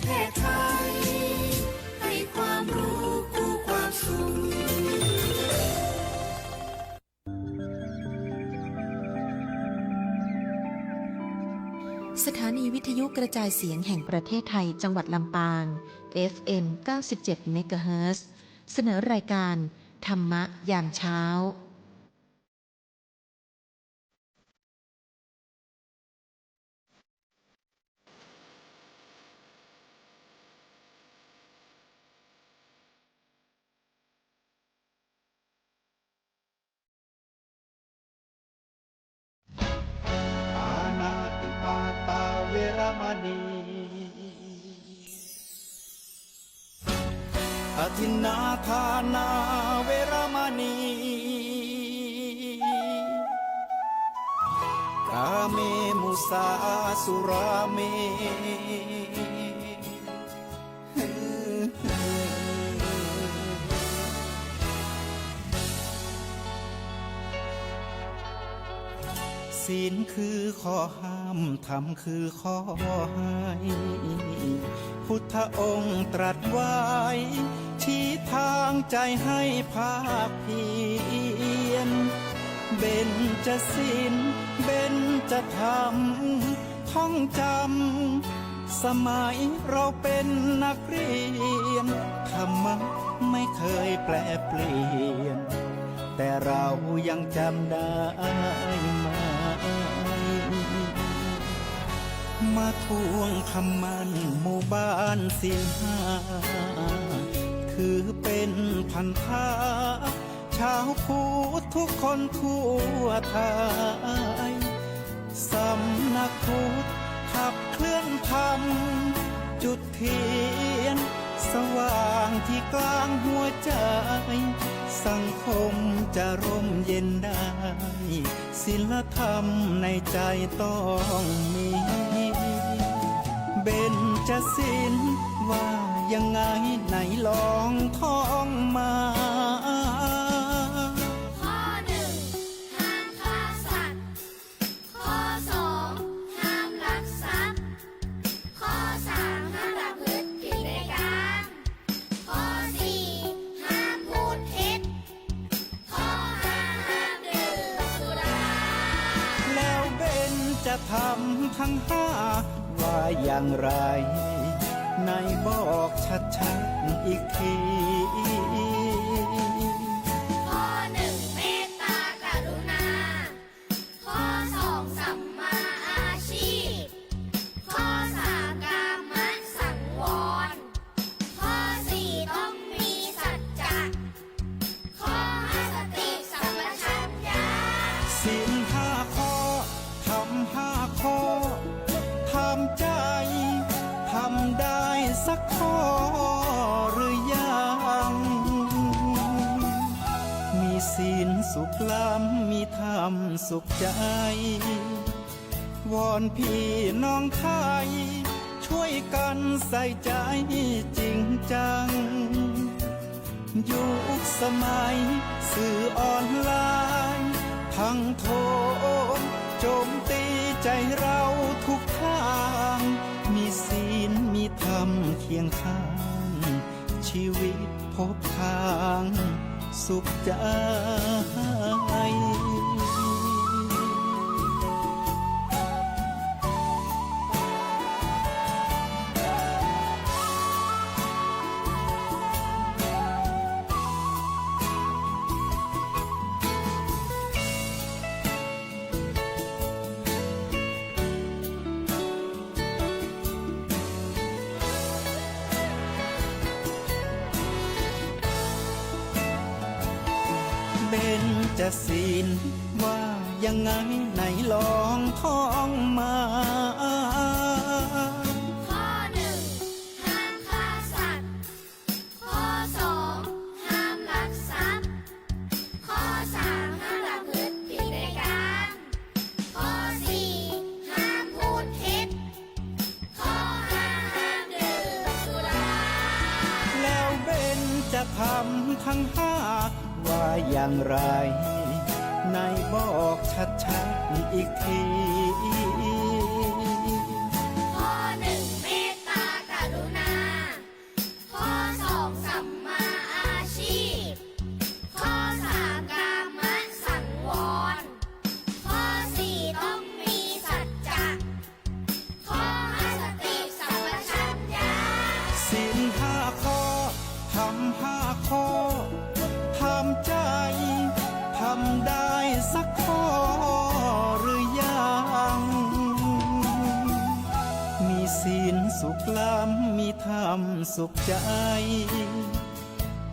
ทศไทยให้ความรู้คู่ความสุขสถานีวิทยุกระจายเสียงแห่งประเทศไทยจังหวัดลำปาง FM 97 เมกะเฮิรตซ์เสนอรายการธรรมะยามเช้าอาณาติปาตาเวรมณีอธินาทานาเวรมณีกาเมมุสาสุราเมศีลคือข้อห้ามธรรมคือข้อให้พุทธองค์ตรัสไว้ชี้ทางใจให้ภาคเพียรเบญจศีลเบญจธรรมท่องจำสมัยเราเป็นนักเรียนธรรมะไม่เคยแปรเปลี่ยนแต่เรายังจำได้มาทวงคำมันหมู่บ้านศีลห้าคือเป็นพันธะชาวพุทธทุกคนทั่วไทยสำนักพุทธขับเคลื่อนธรรมจุดเทียนสว่างที่กลางหัวใจสังคมจะร่มเย็นได้ศีลธรรมในใจต้องมีเบญจศีลว่ายังไงไหนลองท่องมาข้อหนึ่งห้ามฆ่าสัตว์ข้อสองห้ามลักทรัพย์ข้อสามห้ามประพฤติผิดในกามข้อสี่ห้ามพูดเท็จข้อห้าห้ามดื่มสุราแล้วเบญจะทำทั้งห้าว่าอย่างไรในบอกชัดๆอีกทีข้อหนึ่งเมตตากรุณาข้อสองสัมมาอาชีพข้อสามกามสังวรข้อสี่ต้องมีสัจจะข้อห้าสติสัมปชัญญะศีลห้าข้อทำห้าข้อทำใจทำได้สักข้อหรือยังมีศีลสุขล้ำมีธรรมสุขใจวอนพี่น้องไทยช่วยกันใส่ใจจริงจังยุคสมัยสื่อออนไลน์ทั้งโทมโจมตีใจเราทุกทางมีศีลมีธรรมเคียงข้างชีวิตพบทางสุขใจเบญจศีลว่ายังไงไหนลองท่องมาข้อหนึ่งห้ามฆ่าสัตว์ข้อสองห้ามลักทรัพย์ข้อสามห้ามประพฤติผิดในกามข้อสี่ห้ามพูดเท็จข้อห้าห้ามดื่มสุราแล้วเบญจะทำทั้งห้าว่าอย่างไรในบอกชัดๆอีกที ข้อหนึ่งเมตตากรุณา ทำ5 ข้อทำใจทำได้สักข้อหรือยังมีศีลสุขล้ำมีธรรมสุขใจ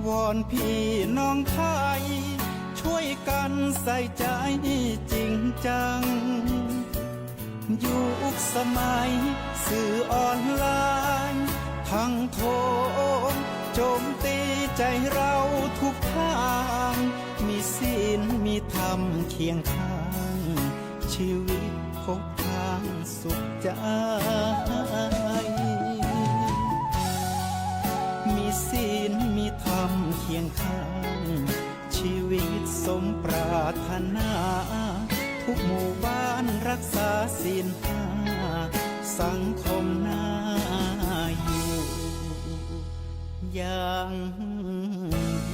วอนพี่น้องไทยช่วยกันใส่ใจจริงจังยุคสมัยสื่อออนไลน์ทั้งโทรโจมตีใจเราทุกทางมีศีลมีธรรมเคียงข้างชีวิตพบทางสุขใจมีศีลมีธรรมเคียงข้างชีวิตสมปรารถนาทุกหมู่บ้านรักษาศีล5สังคมน่าอยู่อย่าง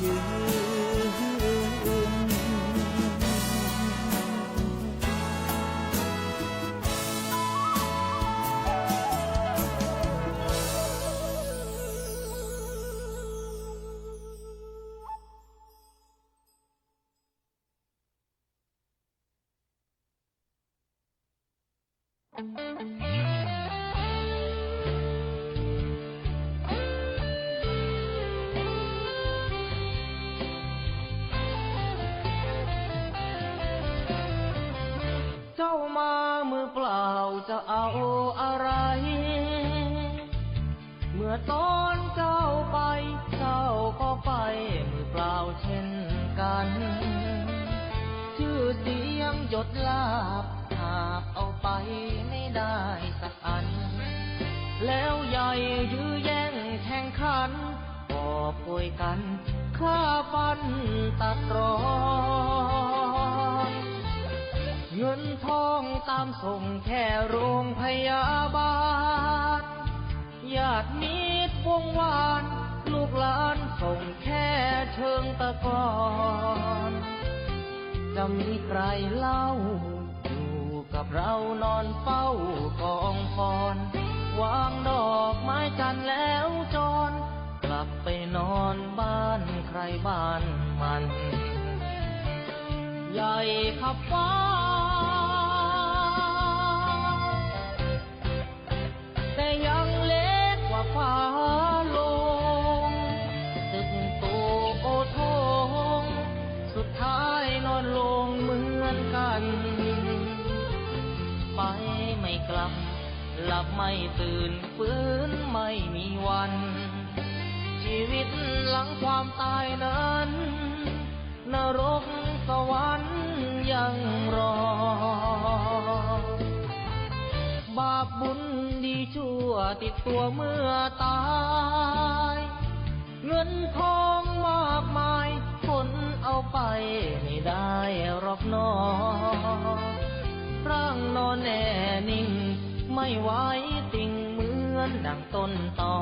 ยืน เจ้ามามือเปล่าจะเอาอะไร เมื่อตอนเจ้าไปเจ้าก็ไปมือเปล่าเช่นกันชื่อเสียงหยดลาบหาบเอาไปไม่ได้สักอันแล้วใหญ่ยื้อแย่งแข่งขันก็ป่วยกันฆ่าฟันตัดรอนเงินทองตามส่งแค่โรงพยาบาลญาติมิตรวงวานลูกหลานส่งแค่เชิงตะกอนจะมีใครเล่าอยู่กับเรานอนเฝ้ากองฟอนวางดอกไม้จันทร์แล้วจรกลับไปนอนบ้านใครบ้านมันใหญ่ขับฟ้าแต่ยังเล็กกว่าฟ้าลงตึกโตโอทงสุดท้ายนอนลงเหมือนกันไปไม่กลับหลับไม่ตื่นฟื้นไม่มีวันชีวิตหลังความตายนั้นนรกสวรรค์ยังรอบาปบุญดีชั่วติดตัวเมื่อตายเงินทองมากมายคนเอาไปไม่ได้หรอกน้อร่างนอนแน่นิ่งไม่ไหวติ่งเหมือนดังต้นตอ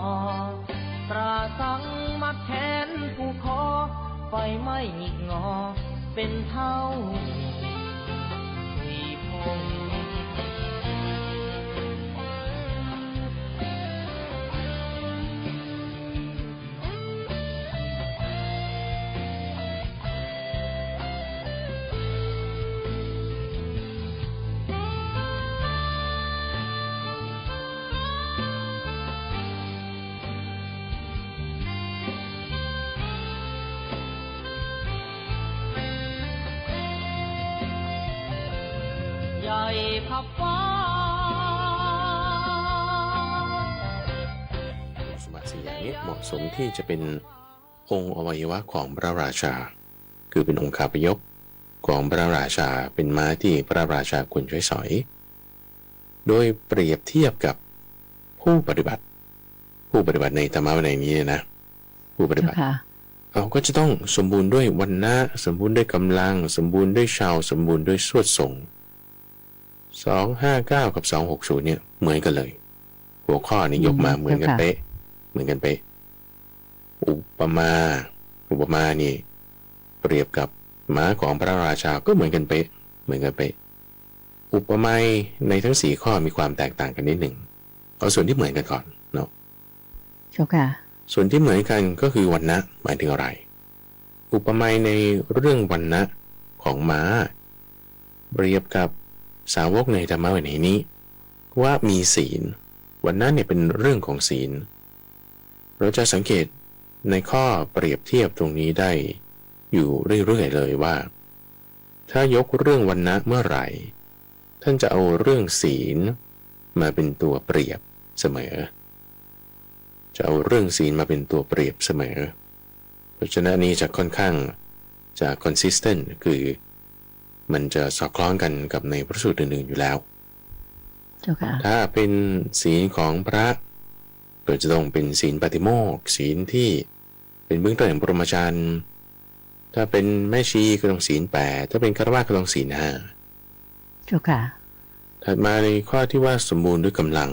ตราสังมัดแขนผู้คอไฟไม่หงิกงอเป็นเท่าวีพงใหญ่พับฟ้าสมบัติ4อย่างนี้เหมาะสมที่จะเป็นองค์อวัยวะของพระราชาคือเป็นองค์คาพยพของพระราชาเป็นม้าที่พระราชาควรใช้สอยโดยเปรียบเทียบกับผู้ปฏิบัติในธรรมะวินัยนี้นะผู้ปฏิบัติเขาก็จะต้องสมบูรณ์ด้วยวรรณะสมบูรณ์ด้วยกำลังสมบูรณ์ด้วยชาวสมบูรณ์ด้วยสวดทรง259กับ260เนี่ยเหมือนกันเลยหัวข้อนี้ยกมาเหมือนกันเป๊ะอุปมานี่เปรียบกับม้าของพระราชาก็เหมือนกันเป๊ะอุปมาในทั้ง4ข้อมีความแตกต่างกันนิดหนึ่งเอาส่วนที่เหมือนกันก่อนเนาะเจ้าค่ะ ส่วนที่เหมือนกันก็คือวรรณะหมายถึงอะไรอุปมาในเรื่องวรรณะของม้าเปรียบกับสาวกในธรรมะวินัยนี้ว่ามีศีลวรรณะเนี่ยเป็นเรื่องของศีลเราจะสังเกตในข้อเปรียบเทียบตรงนี้ได้อยู่เรื่อยๆเลยว่าถ้ายกเรื่องวรรณะเมื่อไหร่ท่านจะเอาเรื่องศีลมาเป็นตัวเปรียบเสมอจะเอาเรื่องศีลมาเป็นตัวเปรียบเสมอเพราะฉะนั้นนี้จะค่อนข้างจะ consistent คือมันจะสอดคล้องกันกับในพระสูตรอื่นๆอยู่แล้วถ้าเป็นศีลของพระก็จะต้องเป็นศีลปาติโมกข์ศีลที่เป็นเบื้องต้นแห่งปรมาจารย์ถ้าเป็นแม่ชีก็ต้องศีล8ถ้าเป็นฆราวาสก็ต้องศีล5เจ้าค่ะถัดมาในข้อที่ว่าสมบูรณ์ด้วยกำลัง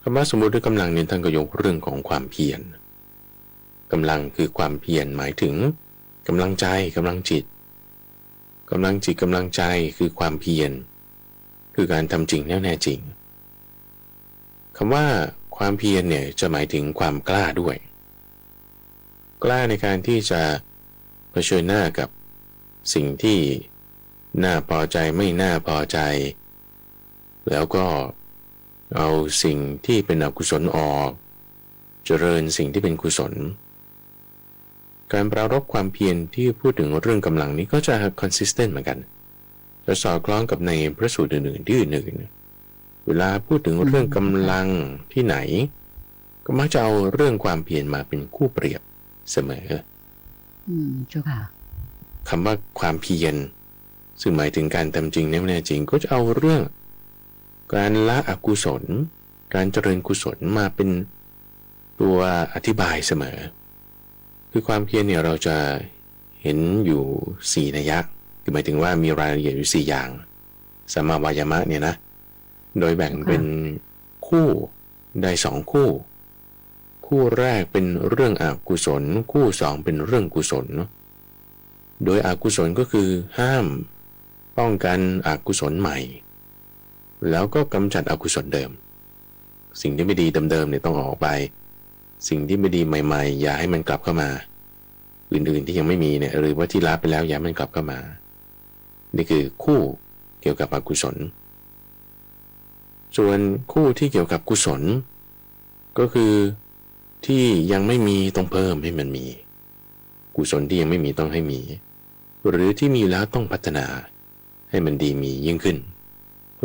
คำว่าสมบูรณ์ด้วยกำลังเนี่ยท่านก็ยกเรื่องของความเพียรกำลังคือความเพียรหมายถึงกำลังใจกำลังจิตกำลังจิตกำลังใจคือความเพียรคือการทำจริงแน่แน่จริงคำว่าความเพียรเนี่ยจะหมายถึงความกล้าด้วยกล้าในการที่จะเผชิญหน้ากับสิ่งที่น่าพอใจไม่น่าพอใจแล้วก็เอาสิ่งที่เป็นอกุศลออกเจริญสิ่งที่เป็นกุศลการปรารภความเพียรที่พูดถึงเรื่องกำลังนี้ก็จะ consistent เหมือนกันจะสอดคล้องกับในพระสูตรอื่นๆที่อื่นๆเวลาพูดถึงเรื่องกำลังที่ไหนก็มักจะเอาเรื่องความเพียรมาเป็นคู่เปรียบเสมอเจ้าค่ะคำว่าความเพียรซึ่งหมายถึงการทำจริงแน่จริงก็จะเอาเรื่องการละอกุศลการเจริญกุศลมาเป็นตัวอธิบายเสมอคือความเพียรเนี่ยเราจะเห็นอยู่4นัยยะคือหมายถึงว่ามีรายละเอียดอยู่4อย่างสัมมาวายามะเนี่ยนะโดยแบ่งเป็นคู่ได้2คู่คู่แรกเป็นเรื่องอกุศลคู่2เป็นเรื่องกุศลโดยอกุศลก็คือห้ามป้องกันอกุศลใหม่แล้วก็กำจัดอกุศลเดิมสิ่งที่ไม่ดีเดิมๆเนี่ยต้องออกไปสิ่งที่ไม่ดีใหม่ๆอย่าให้มันกลับเข้ามาอื่นๆที่ยังไม่มีเนี่ยหรือว่าที่ละไปแล้วอย่าให้มันกลับเข้ามานี่คือคู่เกี่ยวกับอกุศลส่วนคู่ที่เกี่ยวกับกุศลก็คือที่ยังไม่มีต้องเพิ่มให้มันมีกุศลที่ยังไม่มีต้องให้มีหรือที่มีแล้วต้องพัฒนาให้มันดีมียิ่งขึ้น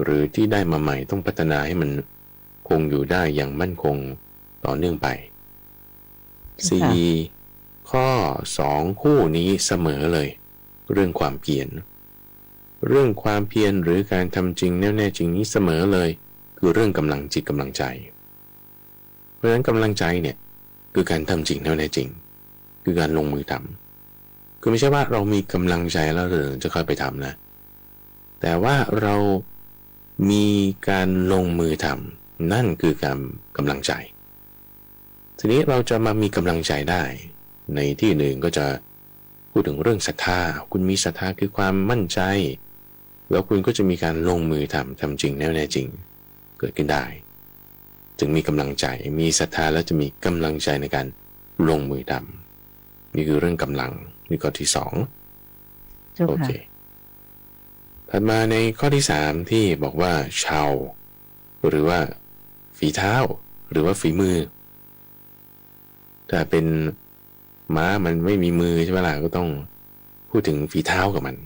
หรือที่ได้มาใหม่ต้องพัฒนาให้มันคงอยู่ได้อย่างมั่นคงต่อเนื่องไป4ข้อ2คู่นี้เสมอเลยเรื่องความเพียรเรื่องความเพียรหรือการทำจริงแน่ๆจริงนี้เสมอเลยคือเรื่องกำลังจิตกำลังใจเพราะฉะนั้นกำลังใจเนี่ยคือการทำจริงแน่ๆจริงคือการลงมือทำคือไม่ใช่ว่าเรามีกำลังใจแล้วเราจะค่อยไปทำนะแต่ว่าเรามีการลงมือทำนั่นคือการกำลังใจทีนี้เราจะมามีกำลังใจได้ในที่หนึ่งก็จะพูดถึงเรื่องศรัทธาคุณมีศรัทธาคือความมั่นใจแล้วคุณก็จะมีการลงมือทำจริงแน่จริงเกิดขึ้นได้จึงมีกำลังใจมีศรัทธาแล้วจะมีกำลังใจในการลงมือทำนี่คือเรื่องกำลังนี่ข้อที่2โอเคถัดมาในข้อที่3ที่บอกว่าชาวหรือว่าฝีเท้าหรือว่าฝีมือถ้าเป็นม้ามันไม่มีมือใช่ไหมล่ะก็ต้องพูดถึงฝีเท้ากับมัน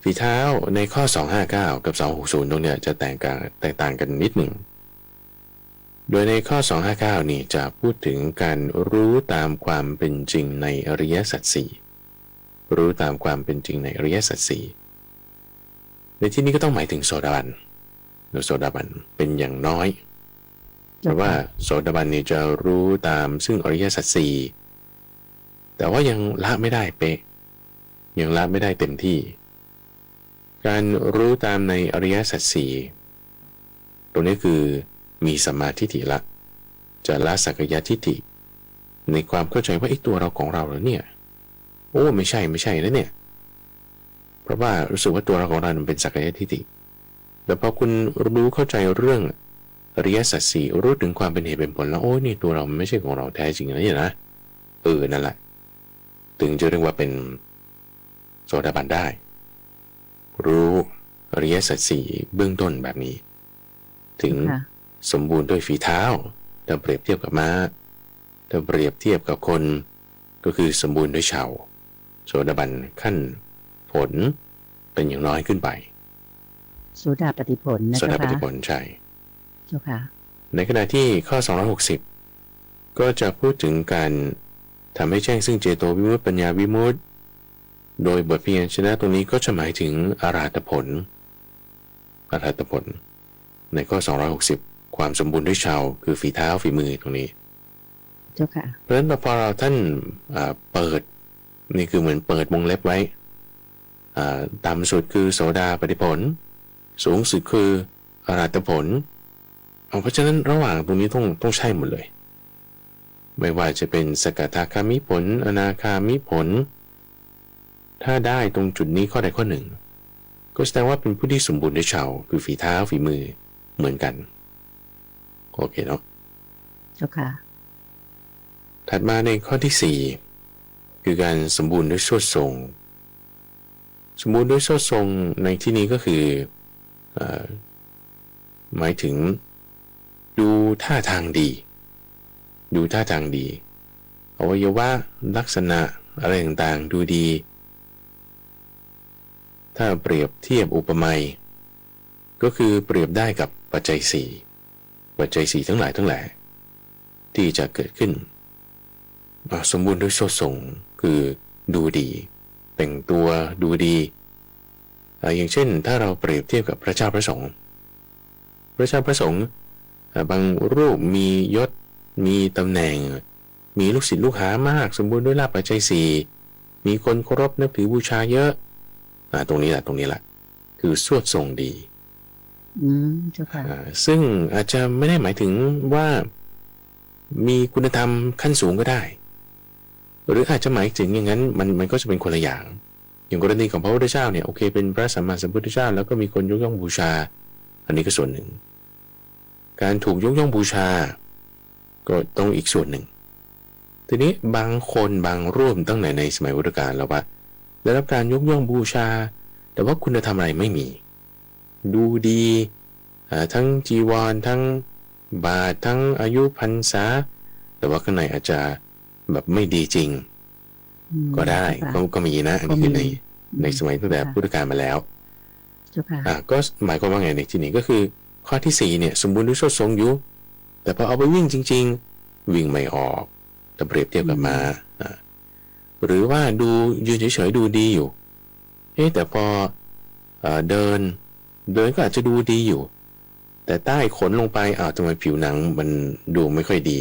ฝีเท้าในข้อ259กับ260ตรงเนี้ยจะแตกต่างกันนิดหนึ่งโดยในข้อ259นี่จะพูดถึงการรู้ตามความเป็นจริงในอริยสัจสี่รู้ตามความเป็นจริงในอริยสัจสี่ในที่นี้ก็ต้องหมายถึงโสดาบันโสดาบันเป็นอย่างน้อยแต่ว่าโสดาบันนี่จะรู้ตามซึ่งอริยสัจสี่แต่ว่ายังละไม่ได้เป๊ะยังละไม่ได้เต็มที่การรู้ตามในอริยสัจสี่ตรงนี้คือมีสัมมาทิฏฐิละจะละสักยทิฏฐิในความเข้าใจว่าไอ้ตัวเราของเราแล้วเนี่ยโอ้ไม่ใช่แล้วเนี่ยเพราะว่ารู้สึกว่าตัวเราของเราเป็นสักยทิฏฐิแต่พอคุณรู้เข้าใจเรื่อง อริยสัจสี่รู้ถึงความเป็นเหตุเป็นผลแล้วโอ้ยนี่ตัวเราไม่ใช่ของเราแท้จริงนะเนี่ยนะนั่นแหละถึงจะเรียกว่าเป็นโสดาบันได้รู้อริยสัจสี่เบื้องต้นแบบนี้ถึงสมบูรณ์ด้วยฝีเท้าถ้าเปรียบเทียบกับม้าถ้าเปรียบเทียบกับคนก็คือสมบูรณ์ด้วยเฉาโสดาบันขั้นผลเป็นอย่างน้อยขึ้นไปโสดาปฏิผลนะ โสดาปฏิผลใช่เจ้าค่ะในขณะที่ข้อ260ก็จะพูดถึงการทำให้แจ้งซึ่งเจโตวิมุตติปัญญาวิมุตติโดยบทเพียรชนะตรงนี้ก็จะหมายถึงอรหัตผลในข้อ260ความสมบูรณ์ด้วยเฉาคือฝีเท้าฝีมือตรงนี้เจ้าค่ะเพราะฉะนั้นพอเราท่านเปิดนี่คือเหมือนเปิดวงเล็บไว้ต่ำสุดคือโสดาปฏิผลสูงสุดคืออรหัตผลเพราะฉะนั้นระหว่างตรงนี้ต้องใช่หมดเลยไม่ว่าจะเป็นสกทาคามิผลอนาคามิผลถ้าได้ตรงจุดนี้ข้อใดข้อหนึ่งก็แสดงว่าเป็นผู้ที่สมบูรณ์ด้วยเฉาคือฝีเท้าฝีมือเหมือนกันโอเคเนาะเจ้าค่ะถัดมาในข้อที่4คือการสมบูรณ์ด้วยโสตทรงสมบูรณ์ด้วยโสตทรงในที่นี้ก็คือหมายถึงดูท่าทางดีอวัยวะลักษณะอะไรต่างๆดูดีถ้าเปรียบเทียบอุปมาก็คือเปรียบได้กับปัจจัย4ทั้งหลายที่จะเกิดขึ้นสมบูรณ์ด้วยโสตทรงคือดูดีแต่งตัวดูดีอย่างเช่นถ้าเราเปรียบเทียบกับพระเจ้าพระสงฆ์บางรูปมียศมีตำแหน่งมีลูกศิษย์ลูกหามากสมบูรณ์ด้วยลาภปัจจัย4มีคนเคารพนับถือบูชาเยอะตรงนี้แหละคือสวดทรงดีเจ้าค่ะซึ่งอาจจะไม่ได้หมายถึงว่ามีคุณธรรมขั้นสูงก็ได้หรืออาจจะหมายถึงอย่างนั้นมันก็จะเป็นคนละอย่างกรณีของพระพุทธเจ้าเนี่ยโอเคเป็นพระสัมมาสัมพุทธเจ้าแล้วก็มีคนยกย่องบูชาอันนี้ก็ส่วนหนึ่งการถูกยกย่องบูชาก็ต้องอีกส่วนหนึ่งทีนี้บางคนบางรูปตั้งแต่ในสมัยพุทธกาลแล้วว่าได้รับการยกย่องบูชาแต่ว่าคุณธรรมอะไรไม่มีดูดีทั้งจีวรทั้งบาททั้งอายุพรรษาแต่ว่าข้างในอาจจะแบบไม่ดีจริงก็ได้ก็มีนะอันนี้คือในสมัยตั้งแต่พุทธกาลมาแล้วก็หมายความว่าไงในที่นี้ก็คือข้อที่4เนี่ยสมบูรณ์ด้วยโสตทรงอยู่แต่พอเอาไปวิ่งจริงๆวิ่งไม่ออกถ้าเปรียบเทียบกับม้าหรือว่าดูยืนเฉยๆดูดีอยู่แต่พอเดินก็อาจจะดูดีอยู่แต่ใต้ขนลงไปทำไมผิวหนังมันดูไม่ค่อยดี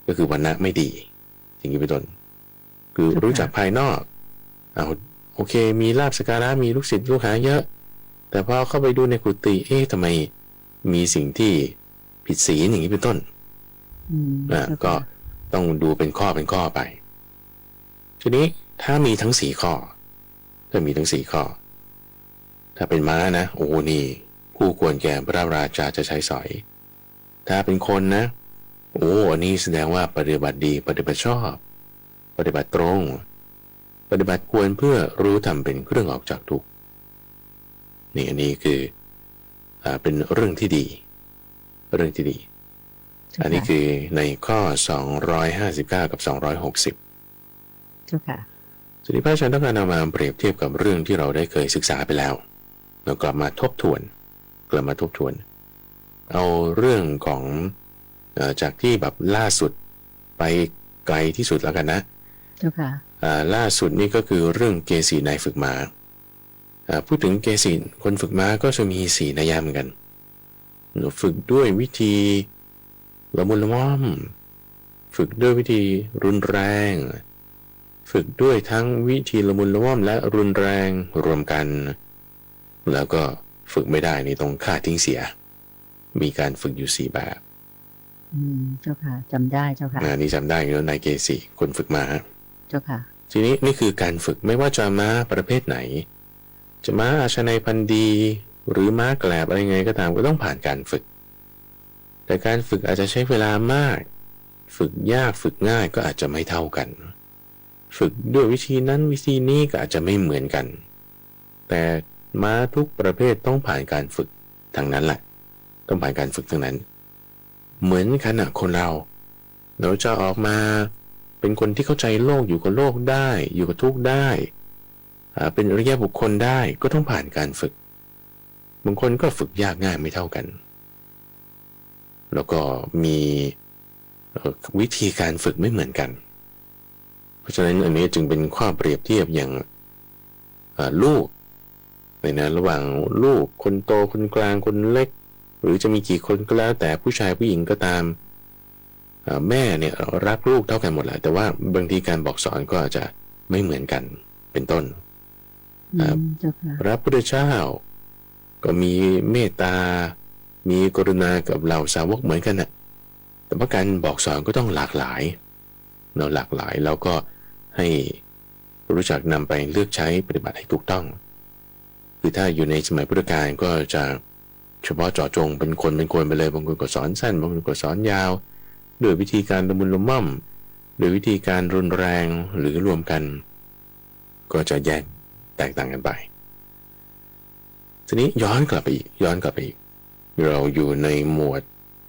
ก็คือวรรณะไม่ดีอย่างนี้เป็นต้นคือรู้จักภายนอกโอเคมีลาภสักการะมีลูกศิษย์ลูกหาเยอะแต่พอเข้าไปดูในกุฏิทำไมมีสิ่งที่ผิดศีลอย่างนี้เป็นต้นก็ต้องดูเป็นข้อไปทีนี้ถ้ามีทั้ง4ข้อถ้าเป็นม้านะโอ้นี่คู่ควรแก่พระราชาจะใช้สอยถ้าเป็นคนนะอันนี้แสดงว่าปฏิบัติดีปฏิบัติชอบปฏิบัติตรงปฏิบัติควรเพื่อรู้ธรรมเป็นเครื่องออกจากทุกข์นี่อันนี้คือเป็นเรื่องที่ดีอันนี้คือในข้อ259กับ260เจ้าค่ะทีนี้พระอาจารย์ต้องการเอามาเปรียบเทียบกับเรื่องที่เราได้เคยศึกษาไปแล้วเรากลับมาทบทวนเอาเรื่องของจากที่แบบล่าสุดไปไกลที่สุดแล้วกันนะเจ้าค่ะล่าสุดนี่ก็คือเรื่องเกษีนายฝึกม้าพูดถึงเกษีคนฝึกม้าก็จะมี4นัยยะเหมือนกันฝึกด้วยวิธีละมุนละม่อมฝึกด้วยวิธีรุนแรงฝึกด้วยทั้งวิธีละมุนละม่อมและรุนแรงรวมกันแล้วก็ฝึกไม่ได้นี่ต้องฆ่าทิ้งเสียมีการฝึกอยู่4แบบเจ้าค่ะจำได้เจ้าค่ะนี่จำได้แล้วนายเกษีคนฝึกม้าเจ้าค่ะทีนี้นี่คือการฝึกไม่ว่าจะม้าประเภทไหนจะม้าอาชนัยพันธุ์ดีหรือม้าแกลบอะไรไงก็ตามก็ต้องผ่านการฝึก แต่การฝึกอาจจะใช้เวลามากฝึกยากฝึกง่ายก็อาจจะไม่เท่ากันฝึกด้วยวิธีนั้นวิธีนี้ก็อาจจะไม่เหมือนกันแต่ม้าทุกประเภทต้องผ่านการฝึกทั้งนั้นแหละต้องผ่านการฝึกทั้งนั้นเหมือนกันนะคนเราจะออกมาเป็นคนที่เข้าใจโลกอยู่กับโลกได้อยู่กับทุกข์ได้เป็นอริยบุคคลได้ก็ต้องผ่านการฝึกบางคนก็ฝึกยากง่ายไม่เท่ากันแล้วก็มีวิธีการฝึกไม่เหมือนกันเพราะฉะนั้นอันนี้จึงเป็นข้อเปรียบเทียบอย่างลูกในระหว่างลูกคนโตคนกลางคนเล็กหรือจะมีกี่คนก็แล้วแต่ผู้ชายผู้หญิงก็ตามแม่เนี่ยรักลูกเท่ากันหมดแหละแต่ว่าบางทีการบอกสอนก็อาจจะไม่เหมือนกันเป็นต้นพระพุทธเจ้าก็มีเมตตามีกรุณากับเหล่าสาวกเหมือนกันนะแต่ว่าการบอกสอนก็ต้องหลากหลายหลากหลายแล้วก็ให้รู้จักนำไปเลือกใช้ปฏิบัติให้ถูกต้องคือถ้าอยู่ในสมัยพุทธกาลก็จะเฉพาะเจาะจงเป็นคนไปเลยบางคนก็สอนสั้นบางคนก็สอนยาวด้วยวิธีการละมุนละม่อมโดยวิธีการรุนแรงหรือรวมกันก็จะแยกแตกต่างกันไปทีนี้ย้อนกลับไปอีกเราอยู่ในหมวด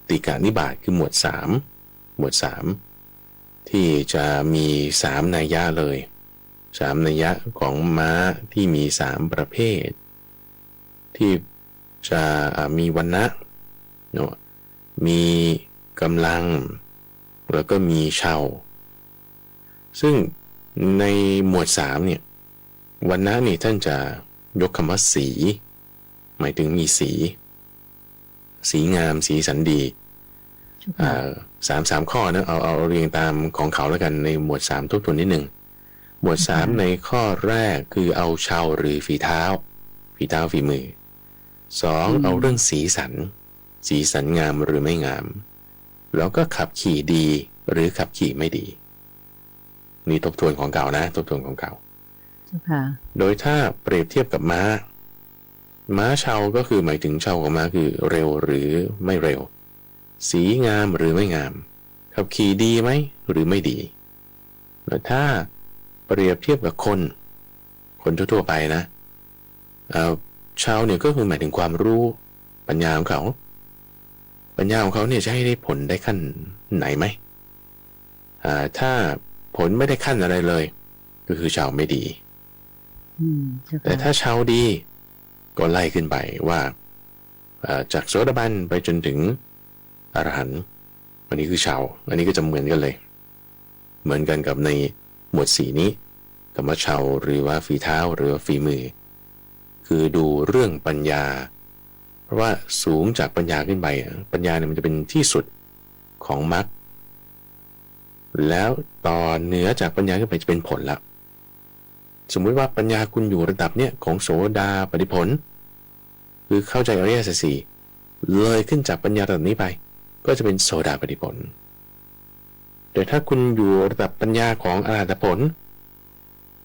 ติกานิบาตคือหมวด3ที่จะมี3นัยยะเลย3นัยยะของม้าที่มี3ประเภทที่จะมีวรรณะมีกำลังแล้วก็มีเชาซึ่งในหมวด3เนี่ยวรรณะนี่ท่านจะยกคำว่าสีหมายถึงมีสีงามสีสันดีสามข้อนะเอาเรียงตามของเขาแล้วกันในหมวด3ทบทวนนิดหนึ่งหมวด3ในข้อแรกคือเอาเชาหรือฝีเท้าฝีมือ2เอาเรื่องสีสันงามหรือไม่งามแล้วก็ขับขี่ดีหรือขับขี่ไม่ดีนี่ทบทวนของเก่านะทบทวนของเก่าโดยถ้าเปรียบเทียบกับม้าเชาก็คือหมายถึงเชาของม้าคือเร็วหรือไม่เร็วสีงามหรือไม่งามขับขี่ดีไหมหรือไม่ดีแล้วถ้าเปรียบเทียบกับคนทั่วๆไปนะเชาเนี่ยก็คือหมายถึงความรู้ปัญญาของเขาเนี่ยจะให้ได้ผลได้ขั้นไหนไหมถ้าผลไม่ได้ขั้นอะไรเลยก็คือเชาไม่ดีแต่ถ้าเชาดีก็ไล่ขึ้นไปว่าจากโสดาบันไปจนถึงอรหันต์อันนี้คือเชาอันนี้ก็จะเหมือนกันเลยเหมือนกันกับในหมวด4นี้คำว่าเชาหรือว่าฝีเท้าหรือว่าฝีมือคือดูเรื่องปัญญาเพราะว่าสูงจากปัญญาขึ้นไปปัญญาเนี่ยมันจะเป็นที่สุดของมรรคแล้วต่อเหนือจากปัญญาขึ้นไปจะเป็นผลละสมมุติว่าปัญญาคุณอยู่ระดับเนี้ยของโสดาปัตติผลคือเข้าใจอริยสัจสี่เลยขึ้นจากปัญญาระดับนี้ไปก็จะเป็นโสดาปัตติผลแต่ถ้าคุณอยู่ระดับปัญญาของอรหัตผล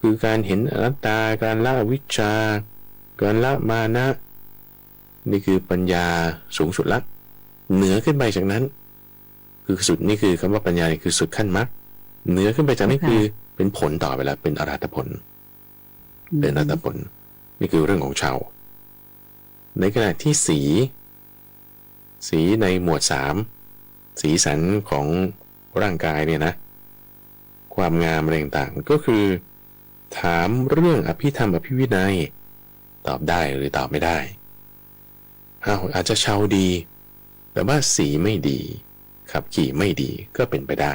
คือการเห็นอนัตตาการละอวิชชาการละมานะนี่คือปัญญาสูงสุดละเหนือขึ้นไปจากนั้นคือสุดนี่คือคำว่าปัญญานี่คือสุดขั้นมรรคเหนือขึ้นไปจากนี้คือเป็นผลต่อไปแล้วเป็นอรหัตผลเป็นอรหัตผลนี่คือเรื่องของเชาในขณะที่สีในหมวด3สีสันของร่างกายเนี่ยนะความงามอะไรต่างๆก็คือถามเรื่องอภิธรรมอภิวินัยตอบได้หรือตอบไม่ได้อาจจะเชาดีแต่ว่าสีไม่ดีขับขี่ไม่ดีก็เป็นไปได้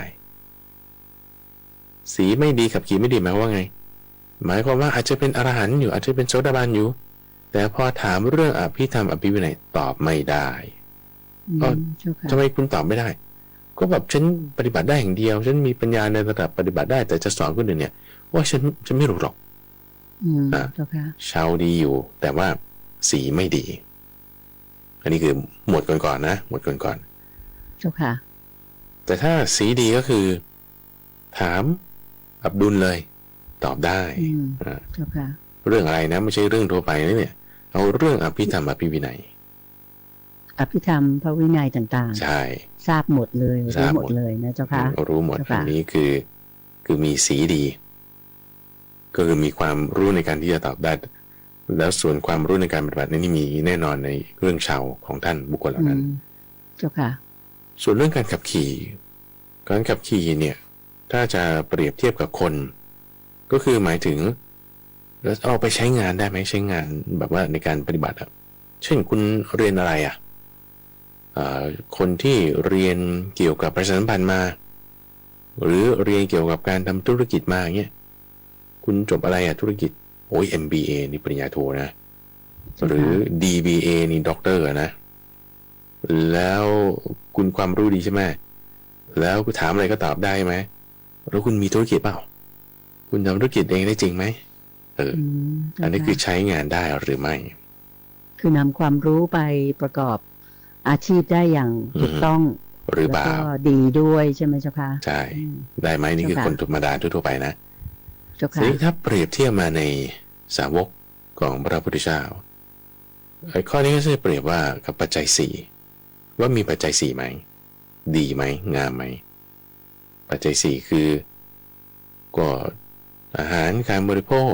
สีไม่ดีขับขี่ไม่ดีหมายว่าไงหมายความว่าอาจจะเป็นอรหันต์อยู่อาจจะเป็นโสดาบันอยู่แต่พอถามเรื่องอภิธรรมอภิวินัยตอบไม่ได้ทำไมคุณตอบไม่ได้ก็แบบฉันปฏิบัติได้อย่างเดียวฉันมีปัญญาในระดับปฏิบัติได้แต่จะสอนคนอื่นเนี่ยว่าฉันไม่รู้หรอกเชาดีอยู่แต่ว่าสีไม่ดีอันนี้คือหมวดก่อนๆนะหมวดก่อนๆเจ้าค่ะแต่ถ้าสีดีก็คือถามอับดุลเลยตอบได้เจ้าค่ะเรื่องอะไรนะไม่ใช่เรื่องทั่วไปนะเนี่ยเอาเรื่องอภิธรรมอภิวินัย อภิธรรมพระวินัยต่าง ใช่ ๆ ทราบหมดเลย ทรา รู้ บ ห ห ม ม ด ด เลยนะเจ้าค่ะ รู้หมด เจ้า อั ค่ะ นนี้คือมีสีดี ก็คือมีความรู้ในการที่จะตอบได้ แล้วส่วนความรู้ในการปฏิบัตินี่มีแน่นอนในเรื่องชาวของท่านบุคคลเหล่านั้น เจ้าค่ะ ส่วนเรื่องการขับขี่เนี่ยถ้าจะเปรียบเทียบกับคน ก็คือหมายถึงแล้วเอาไปใช้งานได้ไหมใช้งานแบบว่าในการปฏิบัติเช่นคุณเรียนอะไรคนที่เรียนเกี่ยวกับประชาสัมพันธ์มา หรือเรียนเกี่ยวกับการทำธุรกิจมาเงี้ยคุณจบอะไรธุรกิจโอ้ย MBA นี่ปริญญาโทนะหรือ DBA นี่ด็อกเตอร์นะแล้วคุณความรู้ดีใช่ไหมแล้วถามอะไรก็ตอบได้ไหมแล้วคุณมีธุรกิจเปล่าคุณทำธุรกิจเองได้จริงไหมอันนี้คือใช้งานได้หรือไม่คือนำความรู้ไปประกอบอาชีพได้อย่างถูกต้องหรือเปล่าแล้วก็ดีด้วยใช่ไหมเจ้าค่ะใช่ได้ไหมนี่คือคนธรรมดาทั่วไปนะเจ้าค่ะถ้าเปรียบเทียบมาในสาวกของพระพุทธเจ้าไอ้ข้อนี้ก็จะเปรียบว่ากับปัจจัยสี่ว่ามีปัจจัยสี่ไหมดีไหมงามไหมปัจจัยสี่คือก็อาหารการบริโภค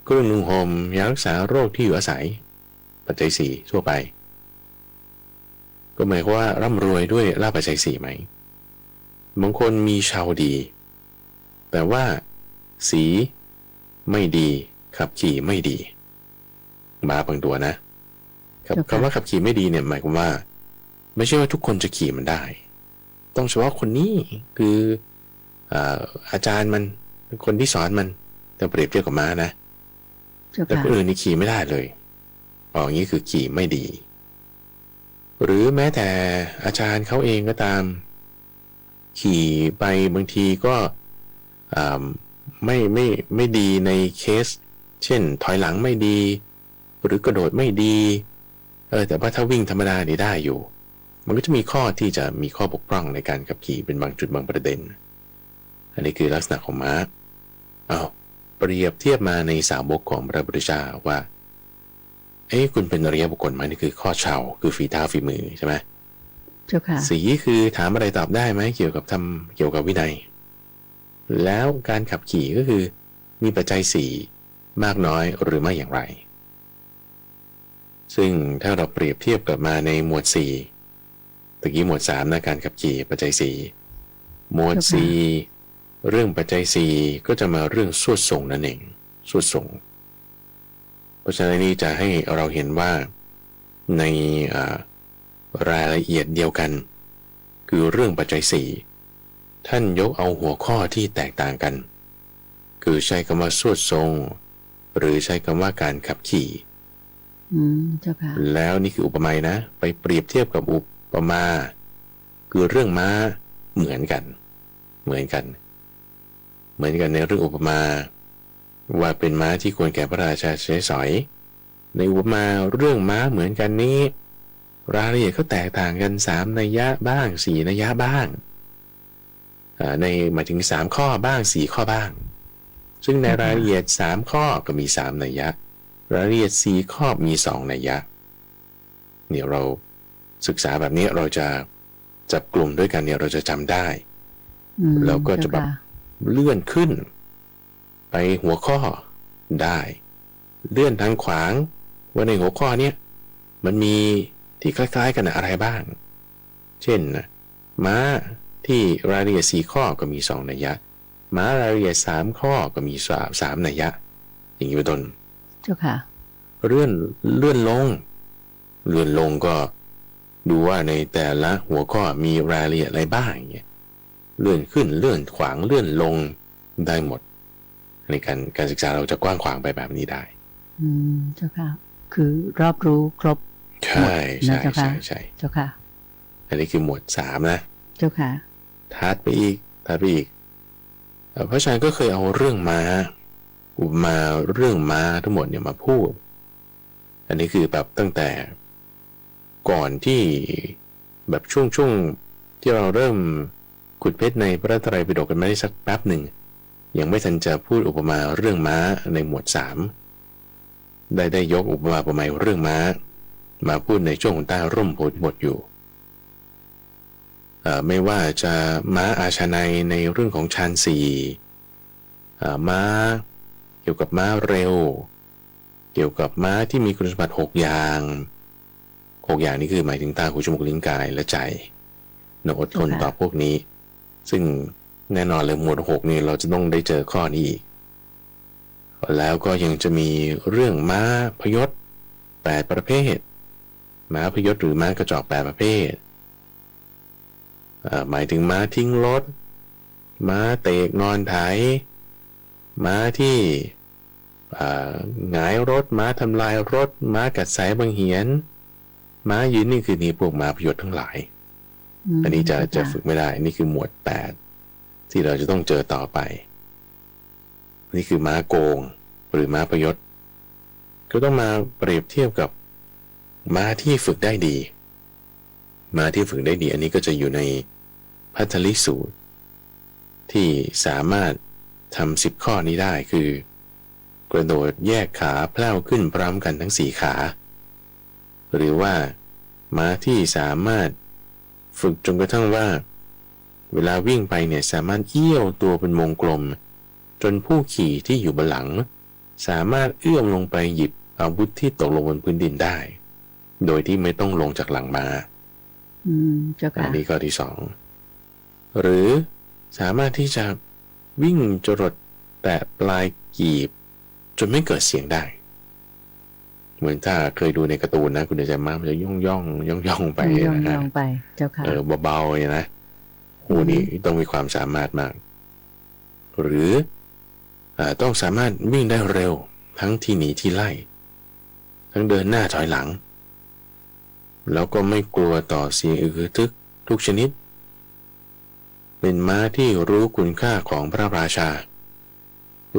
เครื่องนุ่งห่มยารักษาโรคที่อยู่อาศัยปัจจัยสี่ทั่วไปก็หมายความว่าร่ำรวยด้วยลาภปัจจัยสี่ไหมบางคนมีชาวดีแต่ว่าสีไม่ดีขับขี่ไม่ดีมาบางตัวนะคำว่าขับขี่ไม่ดีเนี่ยหมายความว่าไม่ใช่ว่าทุกคนจะขี่มันได้ต้องเฉพาะคนนี้คืออาจารย์มันคนที่สอนมันจะเปรียบเทียบกับม้านะแต่คนอื่นนี่ขี่ไม่ได้เลยอย่างนี้คือขี่ไม่ดีหรือแม้แต่อาจารย์เขาเองก็ตามขี่ไปบางทีก็ไม่ดีในเคสเช่นถอยหลังไม่ดีหรือกระโดดไม่ดีแต่ว่าถ้าวิ่งธรรมดานี่ได้อยู่มันก็จะมีข้อที่จะมีข้อบกพร่องในการขับขี่เป็นบางจุดบางประเด็นอันนี้คือลักษณะของม้าเปรียบเทียบมาในสาวกของพระพุทธเจ้าว่าคุณเป็นอริยบุคคลไหมนี่คือข้อเช่าคือฝีเท้าฝีมือใช่ไหมเจ้าค่ะสีคือถามอะไรตอบได้ไหมเกี่ยวกับเกี่ยวกับวินัยแล้วการขับขี่ก็คือมีปัจจัยสี่มากน้อยหรือไม่อย่างไรซึ่งถ้าเราเปรียบเทียบกับมาในหมวด4ตะกี้หมวด3นะการขับขี่ปัจจัย4หมวด4เรื่องปัจจัย4ก็จะมาเรื่องสวดส่งนั่นเองสวดส่งเพราะฉะนั้นนี้จะให้เราเห็นว่าในรายละเอียดเดียวกันคือเรื่องปัจจัย4ท่านยกเอาหัวข้อที่แตกต่างกันคือใช้คำว่าสวดทรงหรือใช้คำว่าการขับขี่เจ้าค่ะแล้วนี่คืออุปมานะไปเปรียบเทียบกับอุปมาคือเรื่องม้าเหมือนกันในเรื่องอุปมาว่าเป็นม้าที่ควรแก่พระราชาใช้สอยในอุปมาเรื่องม้าเหมือนกันนี้รายละเอียดก็แตกต่างกัน3นัยยะบ้าง4นัยยะบ้างในหมายถึง3ข้อบ้าง4ข้อบ้างซึ่งในรายละเอียด3ข้อก็มี3นัยยะรายละเอียด4ข้อมี2นัยยะเนี่ยเราศึกษาแบบนี้เราจะจับกลุ่มด้วยกันเนี่ยเราจะจำได้แล้วก็จะแบบเลื่อนขึ้นไปหัวข้อได้เลื่อนทางขวางว่าในหัวข้อเนี้ยมันมีที่คล้ายๆกันอะไรบ้างเช่นม้าที่รายละเอียด4ข้อก็มี2นัยยะม้ารายละเอียด3ข้อก็มี3นัยยะอย่างนี้เป็นต้นเจ้าค่ะเลื่อนลงก็ดูว่าในแต่ละหัวข้อมีรายละเอียดอะไรบ้างอย่างเงี้ยเลื่อนขึ้นเลื่อนขวางเลื่อนลงได้หมดในการศึกษาเราจะกว้างขวางไปแบบนี้ได้เจ้าค่ะคือรอบรู้ครบใช่เจ้าค่ะอันนี้คือหมวด3นะเจ้าค่ะถัดไปอีกพระอาจารย์ก็เคยเอาเรื่องม้าเรื่องม้าทั้งหมดเนี่ยมาพูดอันนี้คือแบบตั้งแต่ก่อนที่แบบช่วงที่เราเริ่มขุดเพชรในพระไตรปิฎกกันมาได้สักแป๊บหนึ่งยังไม่ทันจะพูดอุปมาเรื่องม้าในหมวด3ได้ยกอุปมาเรื่องม้า มาพูดในช่วงใต้ร่มโพธิบทอยู่ไม่ว่าจะม้าอาชนัยในเรื่องของฌานสี่ม้าเกี่ยวกับม้าเร็วเกี่ยวกับม้าที่มีคุณสมบัติ6อย่างนี้คือหมายถึงตาหูจมูกลิ้นกายและใจอดทนต่อพวกนี้ซึ่งแน่นอนเลยหมวด6นี่เราจะต้องได้เจอข้อนี้อีกแล้วก็ยังจะมีเรื่องม้าพยศ8ประเภทม้าพยศหรือม้ากระจอก8ประเภทหมายถึงม้าทิ้งรถม้าเตะนอนไถม้าที่หงายรถม้าทำลายรถม้ากัดสายบังเหียนม้ายืนนี่คือนี่พวกม้าพยศทั้งหลายอันนี้จะฝึกไม่ได้นี่คือหมวด8ที่เราจะต้องเจอต่อไปนี่คือม้าโกงหรือม้าพยศก็ต้องมาเปรียบเทียบกับม้าที่ฝึกได้ดีม้าที่ฝึกได้ดีอันนี้ก็จะอยู่ในพัทธลิสูตรที่สามารถทำ10 ข้อนี้ได้คือกระโดดแยกขาแพล่วขึ้นพร้อมกันทั้ง4 ขาหรือว่าม้าที่สามารถฝึกจนกระทั่งว่าเวลาวิ่งไปเนี่ยสามารถเอี้ยวตัวเป็นวงกลมจนผู้ขี่ที่อยู่บนหลังสามารถเอื้อมลงไปหยิบอาวุธที่ตกลงบนพื้นดินได้โดยที่ไม่ต้องลงจากหลังม้าอันนี้ข้อที่2หรือสามารถที่จะวิ่งจรดแต่ปลายกีบจนไม่เกิดเสียงได้เหมือนถ้าเคยดูในการ์ตูนนะคุณจะมามันจะย่องไปนะไปเจ้าค่ะเบาๆนะโอ้นี่ต้องมีความสามารถมากหรือต้องสามารถวิ่งได้เร็วทั้งที่หนีที่ไล่ทั้งเดินหน้าถอยหลังแล้วก็ไม่กลัวต่อเสียงอึกทึกทุกชนิดเป็นม้าที่รู้คุณค่าของพระราชา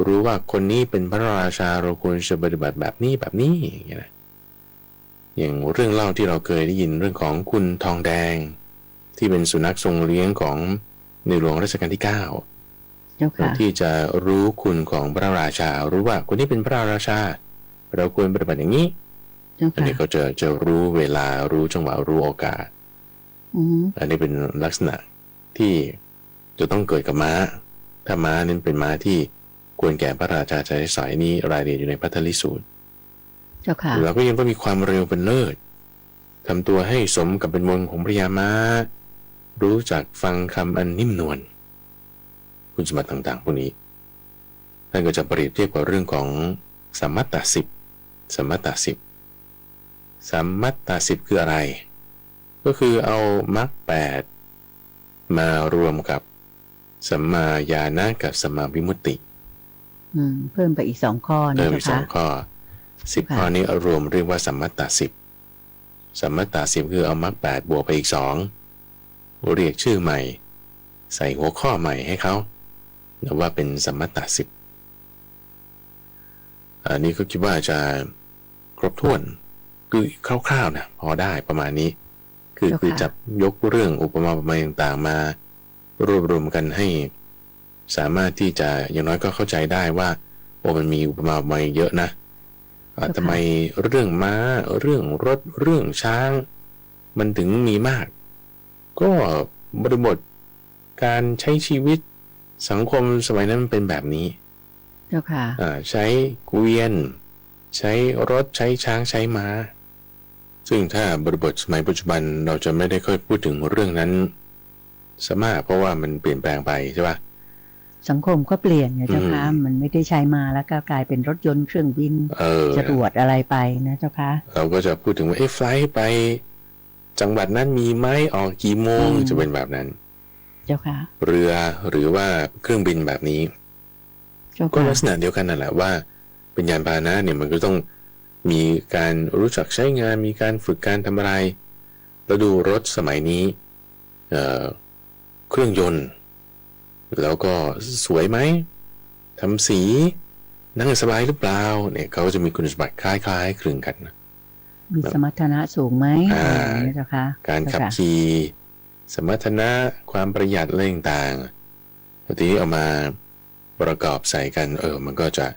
รู้ว่าคนนี้เป็นพระราชาเราควรจะปฏิบัติแบบนี้อย่างเงี้ยนะอย่างเรื่องเล่าที่เราเคยได้ยินเรื่องของคุณทองแดงที่เป็นสุนัขทรงเลี้ยงของในหลวงรัชกาลที่9ที่จะรู้คุณของพระราชารู้ว่าคนนี้เป็นพระราชาเราควรปฏิบัติอย่างนี้อันนี้เขาจะรู้เวลารู้จังหวะรู้โอกาสอันนี้เป็นลักษณะที่จะต้องเกิดกับม้าถ้าม้านั้นเป็นม้าที่ควรแก่พระราชาใช้สอยนี้รายละเอียดอยู่ในพัทธลิสูตรแล้วก็ยังต้องมีความเร็วเป็นเลิศทำตัวให้สมกับเป็นมนของพระยาม้ารู้จักฟังคำอันนิ่มนวลคุณสมบัติต่างๆพวกนี้ท่านก็จะเปรียบเทียบกับเรื่องของสัมมัตต10คืออะไรก็คือเอามรรค8มารวมกับสัมมาญาณะกับสัมมาวิมุตติเพิ่มไปอีก2 ข้อนะอีก2 ข้อ10 ข้อนี้รวมเรียกว่าสัมมัตต10สัมมัตต10คือเอามรรค8บวกไปอีก2เรียกชื่อใหม่ใส่หัวข้อใหม่ให้เขาว่าเป็นสัมมัตต10อันนี้ก็คิดว่าจะครบถ้วนคือคร่าวๆนะพอได้ประมาณนี้คือจับยกเรื่องอุปมาอุปไมยต่างๆมารวบรวมกันให้สามารถที่จะอย่างน้อยก็เข้าใจได้ว่ามันมีอุปมาอุปไมยเยอะนะทำไมเรื่องม้าเรื่องรถเรื่องช้างมันถึงมีมากก็บริบทการใช้ชีวิตสังคมสมัยนั้นมันเป็นแบบนี้เจ้าค่ะใช้เกวียนใช้รถใช้ช้างใช้ม้าซึ่งถ้าบริบทสมัยปัจจุบันเราจะไม่ได้ค่อยพูดถึงเรื่องนั้นซะมากเพราะว่ามันเปลี่ยนแปลงไปใช่ป่ะสังคมก็เปลี่ยนนะเจ้าค่ะมันไม่ได้ใช้มาแล้วก็กลายเป็นรถยนต์เครื่องบินจรวดอะไรไปนะเจ้าค่ะเราก็จะพูดถึงว่าไฟล์ไปจังหวัดนั้นมีไหมออกกี่โมงจะเป็นแบบนั้นเจ้าค่ะเรือหรือว่าเครื่องบินแบบนี้ก็ลักษณะเดียวกันนั่นแหละว่าเป็นยานพาหนะเนี่ยมันก็ต้องมีการรู้จักใช้งานมีการฝึกการทำอะไรเราดูรถสมัยนี้เครื่องยนต์แล้วก็สวยไหมทำสีนั่งสบายหรือเปล่าเนี่ยเขาจะมีคุณสมบัติคล้ายๆคลึงกันมีสมรรถนะสูงไหมนี่เจ้าค่ะการขับขี่สมรรถนะความประหยัดอะไรต่างๆทีนี้เอามาประกอบใส่กันมันก็จะ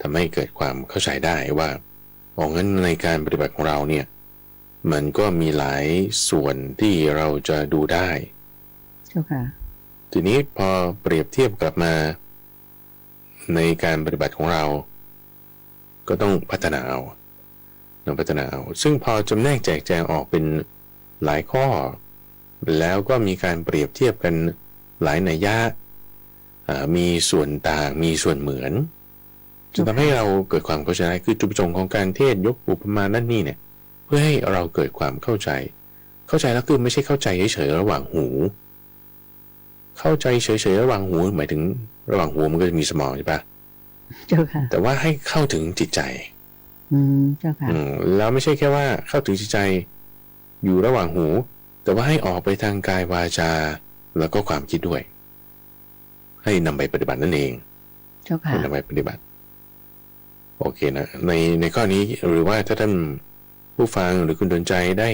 ทำให้เกิดความเข้าใจได้ว่างั้นในการปฏิบัติของเราเนี่ย มันก็มีหลายส่วนที่เราจะดูได้ เจ้าค่ะ ทีนี้พอเปรียบเทียบกลับมาในการปฏิบัติของเราก็ต้องพัฒนาเอาซึ่งพอจำแนกแจกแจงออกเป็นหลายข้อแล้วก็มีการเปรียบเทียบกันหลายนัยยะมีส่วนต่างมีส่วนเหมือนจะทำให้เราเกิดความเข้าใจคือจุดประสงค์ของการเทศยกอุปมานั่นนี่เนี่ยเพื่อให้เราเกิดความเข้าใจแล้วคือไม่ใช่เข้าใจเฉยๆระหว่างหูเข้าใจเฉยๆระหว่างหูหมายถึงระหว่างหูมันก็จะมีสมองใช่ปะเจ้าค่ะแต่ว่าให้เข้าถึงจิตใจเจ้าค่ะแล้วไม่ใช่แค่ว่าเข้าถึงจิตใจอยู่ระหว่างหูแต่ว่าให้ออกไปทางกายวาจาแล้วก็ความคิดด้วยให้นำไปปฏิบัตินั่นเองเจ้าค่ะนำไปปฏิบัติโอเคนะในข้อนี้หรือว่าถ้าท่านผู้ฟังหรือคุณดลใจได้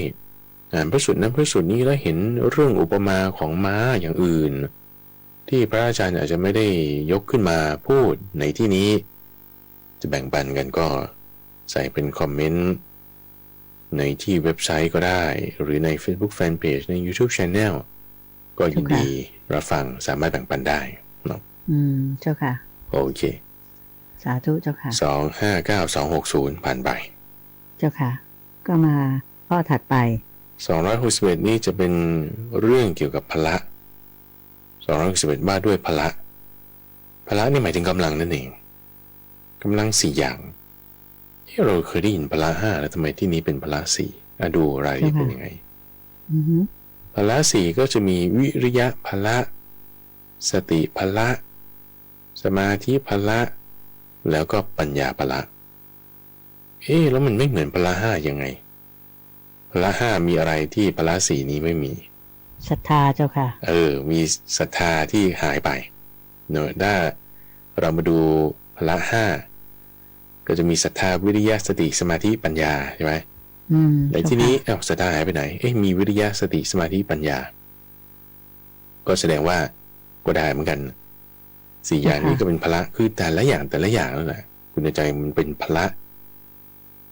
อ่านพระสูตรนั้นพระสูตรนี้แล้วเห็นเรื่องอุปมาของม้าอย่างอื่นที่พระอาจารย์อาจจะไม่ได้ยกขึ้นมาพูดในที่นี้จะแบ่งปันกันก็ใส่เป็นคอมเมนต์ในที่เว็บไซต์ก็ได้หรือใน Facebook Fanpage ใน YouTube Channel ก็ยินดีรับฟังสามารถแบ่งปันได้เนาะเจ้าค่ะโอเคสาธุเจ้าค่ะ259260ผ่านไปเจ้าค่ะก็มาข้อถัดไป261นี้จะเป็นเรื่องเกี่ยวกับพละ261ว่าด้วยพละนี่หมายถึงกำลังนั่นเองกำลัง4อย่างที่เราเคยได้ยินพละ5แล้วทำไมที่นี้เป็นพละ4ดูรายละเอียดเป็นยังไงพละ4ก็จะมีวิริยะพละสติพละสมาธิพละแล้วก็ปัญญาพละแล้วมันไม่เหมือนพละ5ยังไงพละ5มีอะไรที่พละ4นี้ไม่มีศรัทธาเจ้าค่ะมีศรัทธาที่หายไปเนอะถ้าเรามาดูพละ5ก็จะมีศรัทธาวิริยะสติสมาธิปัญญาใช่ไหมในที่นี้ศรัทธาหายไปไหนมีวิริยะสติสมาธิปัญญาก็แสดงว่าก็ได้เหมือนกัน4อย่างนี้ก็เป็นพละคือแต่ละอย่างนั่นแหละคุณใจมันเป็นพละ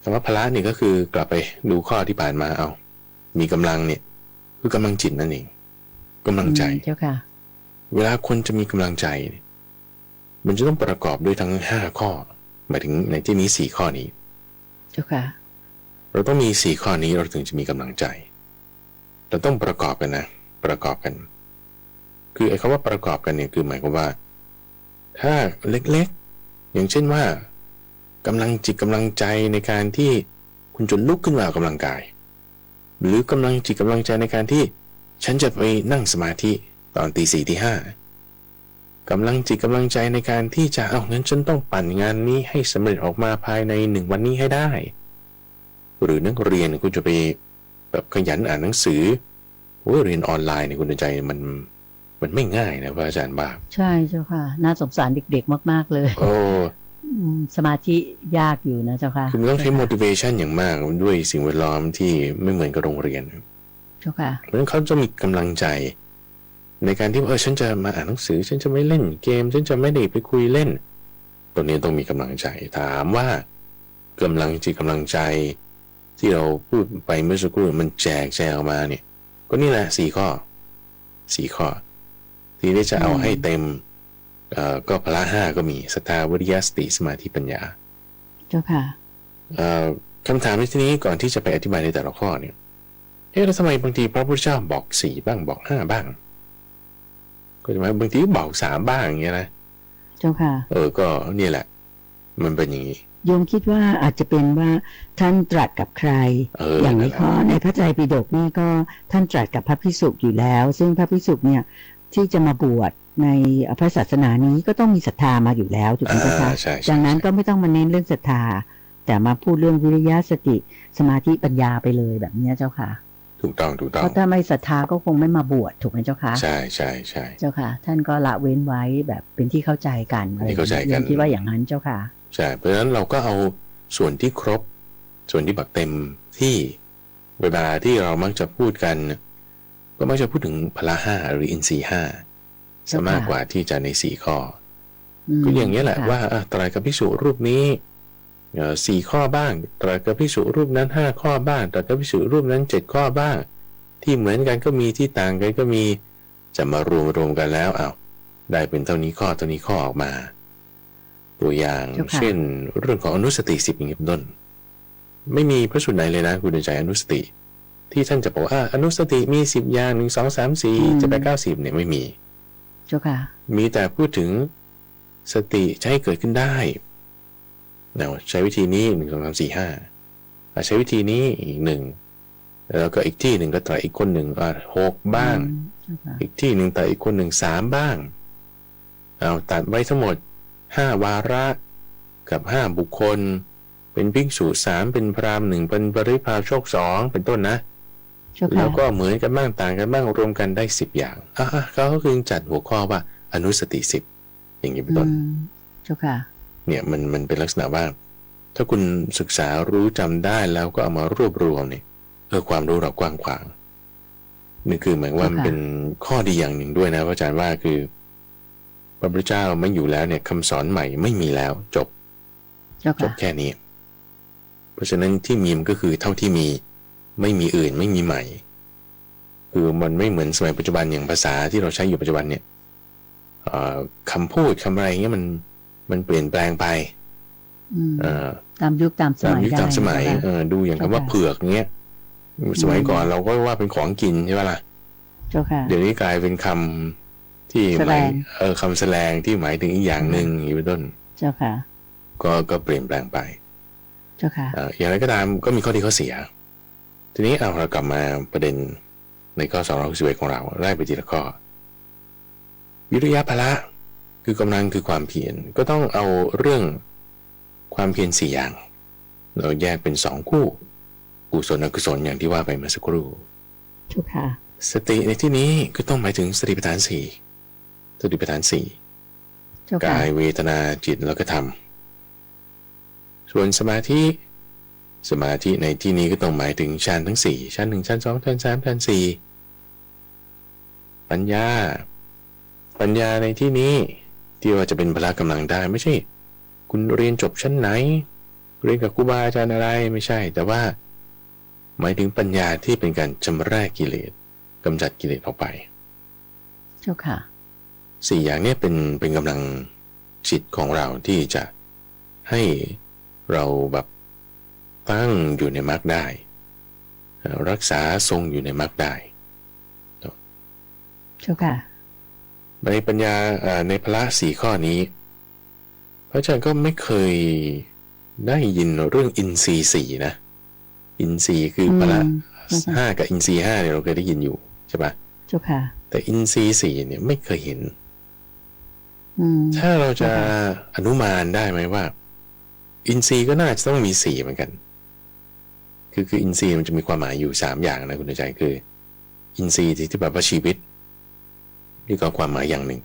คำว่าพละนี่ก็คือกลับไปดูข้อที่ผ่านมามีกำลังเนี่ยคือกำลังจิตนั่นเองกำลังใจเจ้าค่ะเวลาคนจะมีกำลังใจมันจะต้องประกอบด้วยทั้ง5ข้อหมายถึงในที่นี้4ข้อนี้เจ้าค่ะเราต้องมี4ข้อนี้เราถึงจะมีกำลังใจเราต้องประกอบกันนะประกอบกันคือไอ้คำว่าประกอบกันเนี่ยคือหมายความว่าถ้าเล็กๆอย่างเช่นว่ากำลังจิตกำลังใจในการที่คุณจะลุกขึ้นมาออกกำลังกายหรือกำลังจิตกำลังใจในการที่ฉันจะไปนั่งสมาธิตอนตี4ตี5กำลังจิตกำลังใจในการที่จะงั้นฉันต้องปั่นงานนี้ให้สำเร็จออกมาภายใน1วันนี้ให้ได้หรือนักเรียนคุณจะไปแบบขยันอ่านหนังสือเรียนออนไลน์เนี่ยคุณใจมันไม่ง่ายนะพระอาจารย์บ้าใช่เจ้าค่ะน่าสงสารเด็กๆมากๆเลยสมาธิยากอยู่นะเจ้าค่ะคือมันต้องใช้ motivation อย่างมากด้วยสิ่งแวดล้อมที่ไม่เหมือนกับโรงเรียนเจ้าค่ะเพราะฉะนั้นเขาจะมีกำลังใจในการที่ฉันจะมาอ่านหนังสือฉันจะไม่เล่นเกมฉันจะไม่ได้ไปคุยเล่นตัวนี้ต้องมีกำลังใจถามว่ากำลังจิตกำลังใจที่เราพูดไปเมื่อสักครู่มันแจกออกมาเนี่ยก็นี่แหละ4ข้อที่ได้จะเอาให้เต็มก็พละ5ก็มีศรัทธาวิริยะสติสมาธิปัญญาเจ้าค่ะคำถามในที่นี้ก่อนที่จะไปอธิบายในแต่ละข้อเนี่ยแล้วทำไมบางทีพระพุทธเจ้าบอก4บ้างบอก5บ้างก็จะมาบางทีบอก3บ้างอย่างเงี้ยนะเจ้าค่ะก็นี่แหละมันเป็นอย่างนี้โยมคิดว่าอาจจะเป็นว่าท่านตรัสกับใครอย่างในข้อในพระไตรปิฎกนี่ก็ท่านตรัสกับพระภิกษุอยู่แล้วซึ่งพระภิกษุเนี่ยที่จะมาบวชในพระศาสนานี้ก็ต้องมีศรัทธามาอยู่แล้วถูกไหมคะดังนั้นก็ไม่ต้องมาเน้นเรื่องศรัทธาแต่มาพูดเรื่องวิริยะสติสมาธิปัญญาไปเลยแบบนี้เจ้าค่ะถูกต้องเพราะถ้าไม่ศรัทธาก็คงไม่มาบวชถูกไหมเจ้าค่ะใช่เจ้าค่ะท่านก็ละเว้นไว้แบบเป็นที่เข้าใจกันคิดว่าอย่างนั้นเจ้าค่ะใช่เพราะฉะนั้นเราก็เอาส่วนที่ครบส่วนที่บักเต็มที่เวลาที่เรามักจะพูดกันก็มักจะพูดถึงพละ5หรืออินทรีย์5ซะมากกว่าที่จะใน4ข้อก็อย่างนี้แหละว่าไตรกับภิกษุรูปนี้ 4 ข้อบ้างตรัสกับภิกษุรูปนั้น5 ข้อบ้างตรัสกับภิกษุรูปนั้น7 ข้อบ้างที่เหมือนกันก็มีที่ต่างกันก็มีจะมารวมกันแล้วได้เป็นเท่านี้ข้อออกมาตัวอย่างเช่นเรื่องของอนุสติ10อย่างนี้เป็นต้นไม่มีพระสูตรไหนเลยนะคุณใจอนุสติที่ท่านจะบอกว่าอนุสติมี10อย่าง1 2 3 4จะไป90เนี่ยไม่มีเจ้าค่ะมีแต่พูดถึงสติจะให้เกิดขึ้นได้ใช้วิธีนี้1 2 3 4 5ใช้วิธีนี้อีก1แล้วก็อีกที่หนึ่งก็ต่ออีกคนหนึ่ง6บ้างอีกที่หนึ่งต่ออีกคนหนึ่ง3บ้างตัดไว้ทั้งหมด5 วาระกับ5 บุคคลเป็นภิกษุ3เป็นพราหมณ์1เป็นปริพาชก2เป็นต้นนะแล้วก็เหมือนกันบ้างต่างกันบ้างรวมกันได้10 อย่างเขาก็คือจัดหัวข้อว่าอนุสติ10อย่างนี้เป็นต้นเจ้าค่ะเนี่ยมันเป็นลักษณะว่าถ้าคุณศึกษารู้จำได้แล้วก็เอามารวบรวมเนี่ยความรู้เรากว้างขวางนี่คือหมายว่ามันเป็นข้อดีอย่างหนึ่งด้วยนะพระอาจารย์ว่าคือพระพุทธเจ้าไม่อยู่แล้วเนี่ยคำสอนใหม่ไม่มีแล้วจบแค่นี้เพราะฉะนั้นที่มีมันก็คือเท่าที่มีไม่มีอื่นไม่มีใหม่คือมันไม่เหมือนสมัยปัจจุบันอย่างภาษาที่เราใช้อยู่ปัจจุบันเนี่ยคำพูดคำอะไรเงี้ยมันเปลี่ยนแปลงไปตามยุคตามสมัยดูอย่างคำว่าเผือกเงี้ยสมัยก่อนเราก็ว่าเป็นของกินใช่ไหมล่ะเดี๋ยวนี้กลายเป็นคำที่หมายคำแสดงที่หมายถึงอีกอย่างหนึ่งอย่างนี้เป็นต้นเจ้าค่ะก็เปลี่ยนแปลงไปเจ้าค่ะอย่างไรก็ตามก็มีข้อดีข้อเสียทีนี้เรากลับมาประเด็นในข้อ261ของเราไล่ไปทีละข้อวิริยะพละคือกำลังคือความเพียรก็ต้องเอาเรื่องความเพียร4 อย่างเราแยกเป็น2 คู่กุศลอกุศลอย่างที่ว่าไปเมื่อสักครู่ถูกค่ะสติในที่นี้ก็ต้องหมายถึงสติปัฏฐาน4กายเวทนาจิตแล้วก็ธรรมส่วนสมาธิในที่นี้ก็ต้องหมายถึงฌานทั้ง4ฌาน1ฌาน2ฌาน3ฌาน4ปัญญาในที่นี้ที่ว่าจะเป็นพละกำลังได้ไม่ใช่คุณเรียนจบชั้นไหนเรียนกับครูบาอาจารย์อะไรไม่ใช่แต่ว่าหมายถึงปัญญาที่เป็นการชำระกิเลสกำจัดกิเลสออกไปเจ้าค่ะ4 อย่างนี้เป็นกำลังจิตของเราที่จะให้เราแบบตั้งอยู่ในมรรคได้รักษาทรงอยู่ในมรรคได้เจ้าค่ะในปัญญาในพละ4 ข้อนี้พระอาจารย์ก็ไม่เคยได้ยินเรื่องอินทรีย์4นะอินทรีย์คือพละ5กับอินทรีย์5เนี่ยเราเคยได้ยินอยู่ใช่ปะเจ้าค่ะแต่อินทรีย์4เนี่ยไม่เคยเห็นถ้าเราจะอนุมานได้ไหมว่าอินทรีย์ก็น่าจะต้องมี4เหมือนกันคืออินทรีย์มันจะมีความหมายอยู่3 อย่างนะคุณใจคืออินทรีย์ที่แบบว่าชีวิตนี่ก็ความหมายอย่างหนึ่ง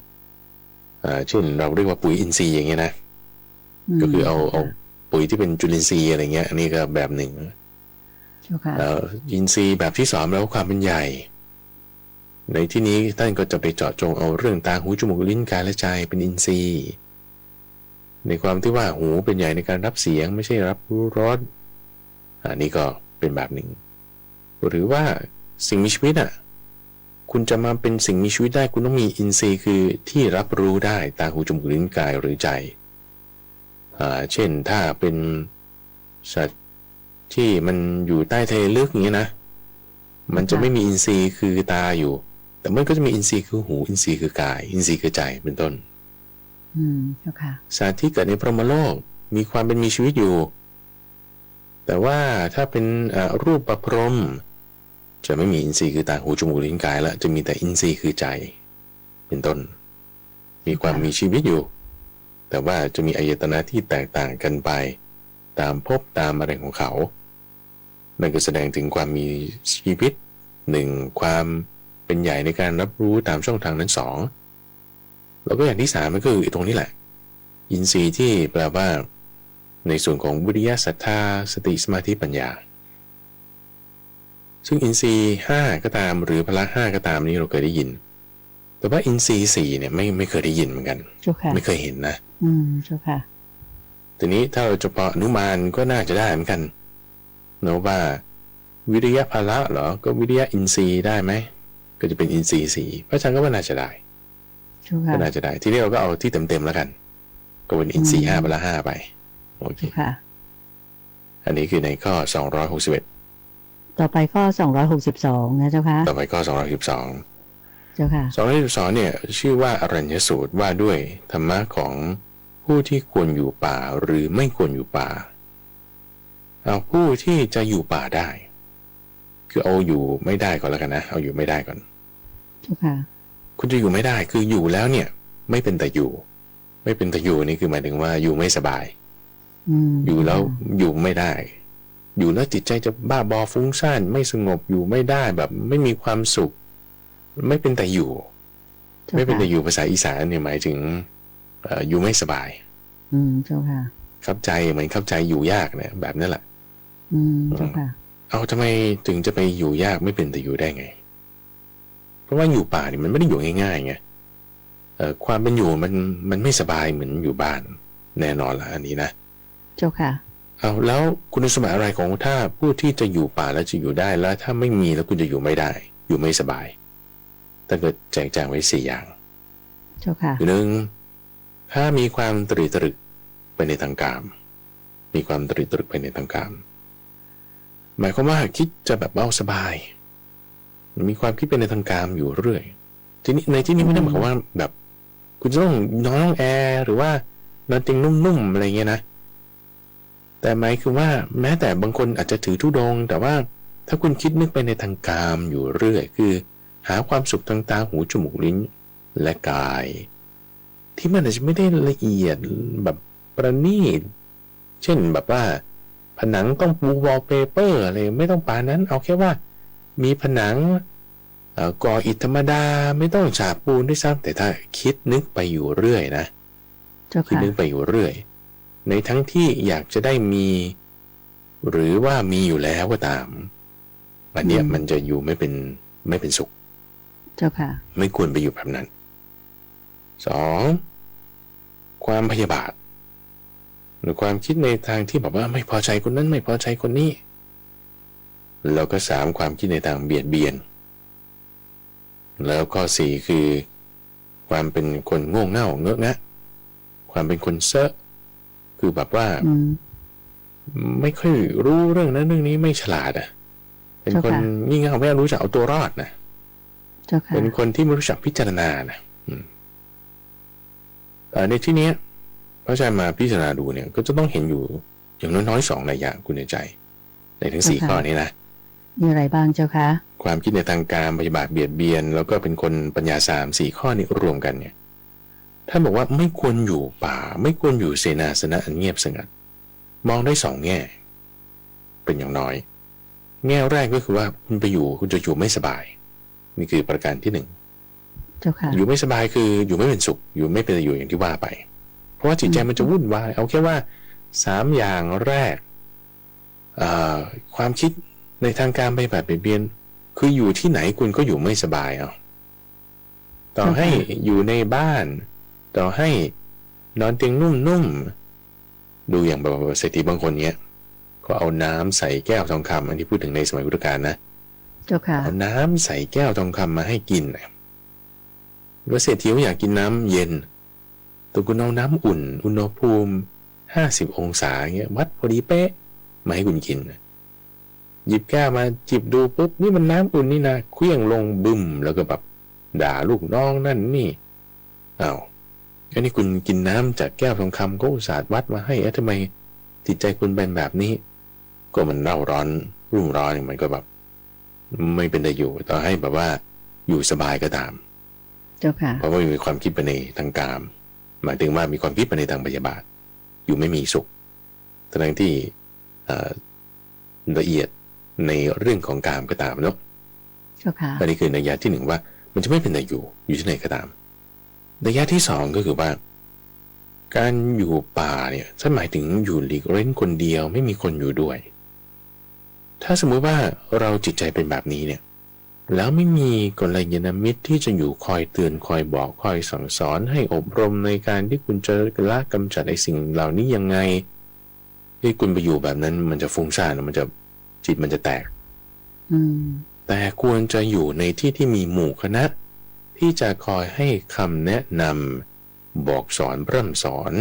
เช่นเราเรียกว่าปุ๋ยอินทรีย์อย่างเงี้ยนะก็คือเอาปุ๋ยที่เป็นจุลินทรีย์อะไรเงี้ยอันนี้ก็แบบหนึ่งอินทรีย์แบบที่2แล้วความเป็นใหญ่ในที่นี้ท่านก็จะไปเจาะจงเอาเรื่องตาหูจมูกลิ้นกายและใจเป็นอินทรีย์ในความที่ว่าหูเป็นใหญ่ในการรับเสียงไม่ใช่รับรู้รสอันนี้ก็เป็นแบบหนึ่งหรือว่าสิ่งมีชีวิตคุณจะมาเป็นสิ่งมีชีวิตได้คุณต้องมีอินทรีย์คือที่รับรู้ได้ตาหูจมูกลิ้นกายหรือใจเช่นถ้าเป็นสัตว์ที่มันอยู่ใต้ทะเลลึกอย่างนี้นะมันจะไม่มีอินทรีย์คือตาอยู่แต่มันก็จะมีอินทรีย์คือหูอินทรีย์คือกายอินทรีย์คือใจเป็นต้นสัตว์ที่เกิดในพรหมโลกมีความเป็นมีชีวิตอยู่แต่ว่าถ้าเป็นรูปประพรหมจะไม่มีอินทรีย์คือตาหูจมูกลิ้นกายแล้วจะมีแต่อินทรีย์คือใจเป็นต้นมีความมีชีวิตอยู่แต่ว่าจะมีอายตนะที่แตกต่างกันไปตามภพตามอะไรของเขานั่นก็แสดงถึงความมีชีวิต1ความเป็นใหญ่ในการรับรู้ตามช่องทางนั้น2แล้วก็อย่างที่3มันก็คือตรงนี้แหละอินทรีย์ที่แปลว่าในส่วนของวิริยะศรัทธาสติสมาธิปัญญาซึ่งอินทรีย์5ก็ตามหรือพละ5ก็ตามนี้เราเคยได้ยินแต่ว่าอินทรีย์4เนี่ยไม่เคยได้ยินเหมือนกันไม่เคยเห็นนะเจ้าค่ะ ทีนี้ถ้าเราเฉพาะอนุมานก็น่าจะได้เหมือนกันเนาะว่าวิริยะพละเหรอก็วิริยะอินทรีย์ได้ไหมก็จะเป็นอินทรีย์สี่พระอาจารย์ก็ว่าน่าจะได้ก็น่าจะได้ทีนี้เราก็เอาที่เต็มๆแล้วกันก็เป็นอินทรีย์5พละ5ไปโอเคอันนี้คือในข้อ261ต่อไปข้อ262นะเจ้าค่ะต่อไปข้อ212เจ้าค่ะ212เนี่ยชื่อว่าอรัญญสูตรว่าด้วยธรรมะของผู้ที่ควรอยู่ป่าหรือไม่ควรอยู่ป่าเอาผู้ที่จะอยู่ป่าได้คือเอาอยู่ไม่ได้ก่อนแล้วกันนะเอาอยู่ไม่ได้ก่อนเจ้าค่ะคุณจะอยู่ไม่ได้คืออยู่แล้วเนี่ยไม่เป็นแต่อยู่ไม่เป็นแต่อยู่นี่คือหมายถึงว่าอยู่ไม่สบายอยู่แล้วอยู่ไม่ได้อยู่แล้วจิตใจจะบ้าบอฟุ้งซ่านไม่สงบอยู่ไม่ได้แบบไม่มีความสุขไม่เป็นแต่อยู่ไม่เป็นแต่อยู่ภาษาอีสานเนี่ยหมายถึงอยู่ไม่สบายเจ้าค่ะเข้าใจเหมือนเข้าใจอยู่ยากเนี่ยแบบนั้นแหละเจ้าค่ะเอาทำไมถึงจะไปอยู่ยากไม่เป็นแต่อยู่ได้ไงเพราะว่าอยู่ป่านี่มันไม่ได้อยู่ง่ายๆไงความเป็นอยู่มันไม่สบายเหมือนอยู่บ้านแน่นอนละอันนี้นะเจ้าค่ะเอาแล้วคุณสมบัติอะไรของถ้าผู้ที่จะอยู่ป่าแล้วจะอยู่ได้แล้วถ้าไม่มีแล้วคุณจะอยู่ไม่ได้อยู่ไม่สบายถ้าเกิดแจกแจงไว้4อย่างเจ้าค่ะหนึ่งถ้ามีความตรีตรึกไปในทางกามมีความตรีตรึกไปในทางกามหมายความว่าคิดจะแบบเบาสบายมีความคิดไปในทางกามอยู่เรื่อยทีนี้ในที่นี้ไม่ได้หมายความว่าแบบคุณจะต้องนอนห้องแอร์หรือว่านอนเตียงนุ่มๆอะไรเงี้ยนะแต่หมายคือว่าแม้แต่บางคนอาจจะถือธุดงค์แต่ว่าถ้าคุณคิดนึกไปในทางกามอยู่เรื่อยคือหาความสุขทางตาหูจมูกลิ้นและกายที่มันอาจจะไม่ได้ละเอียดแบบประณีตเช่นแบบว่าผนังต้องปูวอลเปเปอร์อะไรไม่ต้องปานนั้นเอาแค่ว่ามีผนังก่ออิฐธรรมดาไม่ต้องฉาบปูนด้วยซ้ำแต่ถ้าคิดนึกไปอยู่เรื่อยนะคิดนึกไปอยู่เรื่อยในทั้งที่อยากจะได้มีหรือว่ามีอยู่แล้วก็ตามอันเนี้ยมันจะอยู่ไม่เป็นสุขเจ้าค่ะไม่ควรไปอยู่แบบนั้น2ความพยาบาทหรือความคิดในทางที่แบบว่าไม่พอใจคนนั้นไม่พอใจคนนี้แล้วก็3ความคิดในทางเบียดเบียนแล้วก็4คือความเป็นคนโง่เง่าเงอะงะความเป็นคนเซ่อคือแบบว่าไม่ค่อยรู้เรื่องนั้นเรื่องนี้ไม่ฉลาดเป็นคนงี่เง่าไม่รู้จักเอาตัวรอดนะเป็นคนที่ไม่รู้จักพิจารณานะในที่นี้พระอาจารย์มาพิจารณาดูเนี่ยก็จะต้องเห็นอยู่อย่างน้อยๆ2นัยยะคุณในใจในทั้ง4ข้อนี้นะมีอะไรบ้างเจ้าคะความคิดในทางการปฏิบัติเบียดเบียนแล้วก็เป็นคนปัญญา4ข้อนี้รวมกันเนี่ยท่านบอกว่าไม่ควรอยู่ป่าไม่ควรอยู่เสนาสนะอันเงียบสงัดมองได้2แง่เป็นอย่างน้อยแง่แรกก็คือว่าคุณไปอยู่คุณจะอยู่ไม่สบายนี่คือประการที่1เจ้าค่ะอยู่ไม่สบายคืออยู่ไม่เป็นสุขอยู่ไม่เป็นอยู่อย่างที่ว่าไปเพราะว่าจิตใจมันจะวุ่นวายเอาแค่ว่า3อย่างแรกความคิดในทางการปฏิบัติเบียดเบียนคืออยู่ที่ไหนคุณก็อยู่ไม่สบายต่อให้อยู่ในบ้านต่อให้นอนเตียงนุ่มๆดูอย่างแบบเศรษฐีบางคนเนี้ยก็เอาน้ำใส่แก้วทองคำอันที่พูดถึงในสมัยพุทธกาลนะเจ้าค่ะเอาน้ำใส่แก้วทองคำมาให้กินว่าเศรษฐีอยากกินน้ำเย็นแต่คุณเอาน้ำอุ่นอุณหภูมิ50 องศาเงี้ยวัดพอดีเป๊ะมาให้คุณกินหยิบแก้วมาจิบดูปุ๊บนี่มันน้ำอุ่นนี่นะเคลื่องลงบึ้มแล้วก็แบบด่าลูกน้องนั่นนี่อ้าวอันนี้คุณกินน้ำจากแก้วทองคำก็อุตส่าห์วัดมาให้ทำไมจิตใจคุณเป็นแบบนี้ก็มันเร่าร้อนรุ่มร้อนมันก็แบบไม่เป็นได้อยู่ต่อให้แบบว่าอยู่สบายก็ตามเจ้าค่ะเพราะว่ามีความคิดไปในทางกามหมายถึงว่ามีความคิดไปในทางพยาบาทอยู่ไม่มีสุขทั้งที่ละเอียดในเรื่องของกามก็ตามเนาะเจ้าค่ะอันนี้คือนัยยะที่1ว่ามันจะไม่เป็นได้อยู่ที่ไหนก็ตามนัยยะที่2ก็คือว่าการอยู่ป่าเนี่ยท่านหมายถึงอยู่หลีกเร้นคนเดียวไม่มีคนอยู่ด้วยถ้าสมมุติว่าเราจิตใจเป็นแบบนี้เนี่ย แล้วไม่มีกัลยาณมิตรที่จะอยู่คอยเตือนคอยบอกคอยสั่งสอนให้อบรมในการที่คุณจะละกำจัดไอ้สิ่งเหล่านี้ยังไงที่คุณไปอยู่แบบนั้นมันจะฟุ้งซ่านมันจะจิตมันจะแตกแต่ควรจะอยู่ในที่ที่มีหมู่คณะที่จะคอยให้คำแนะนำบอกสอนพร่ำสอน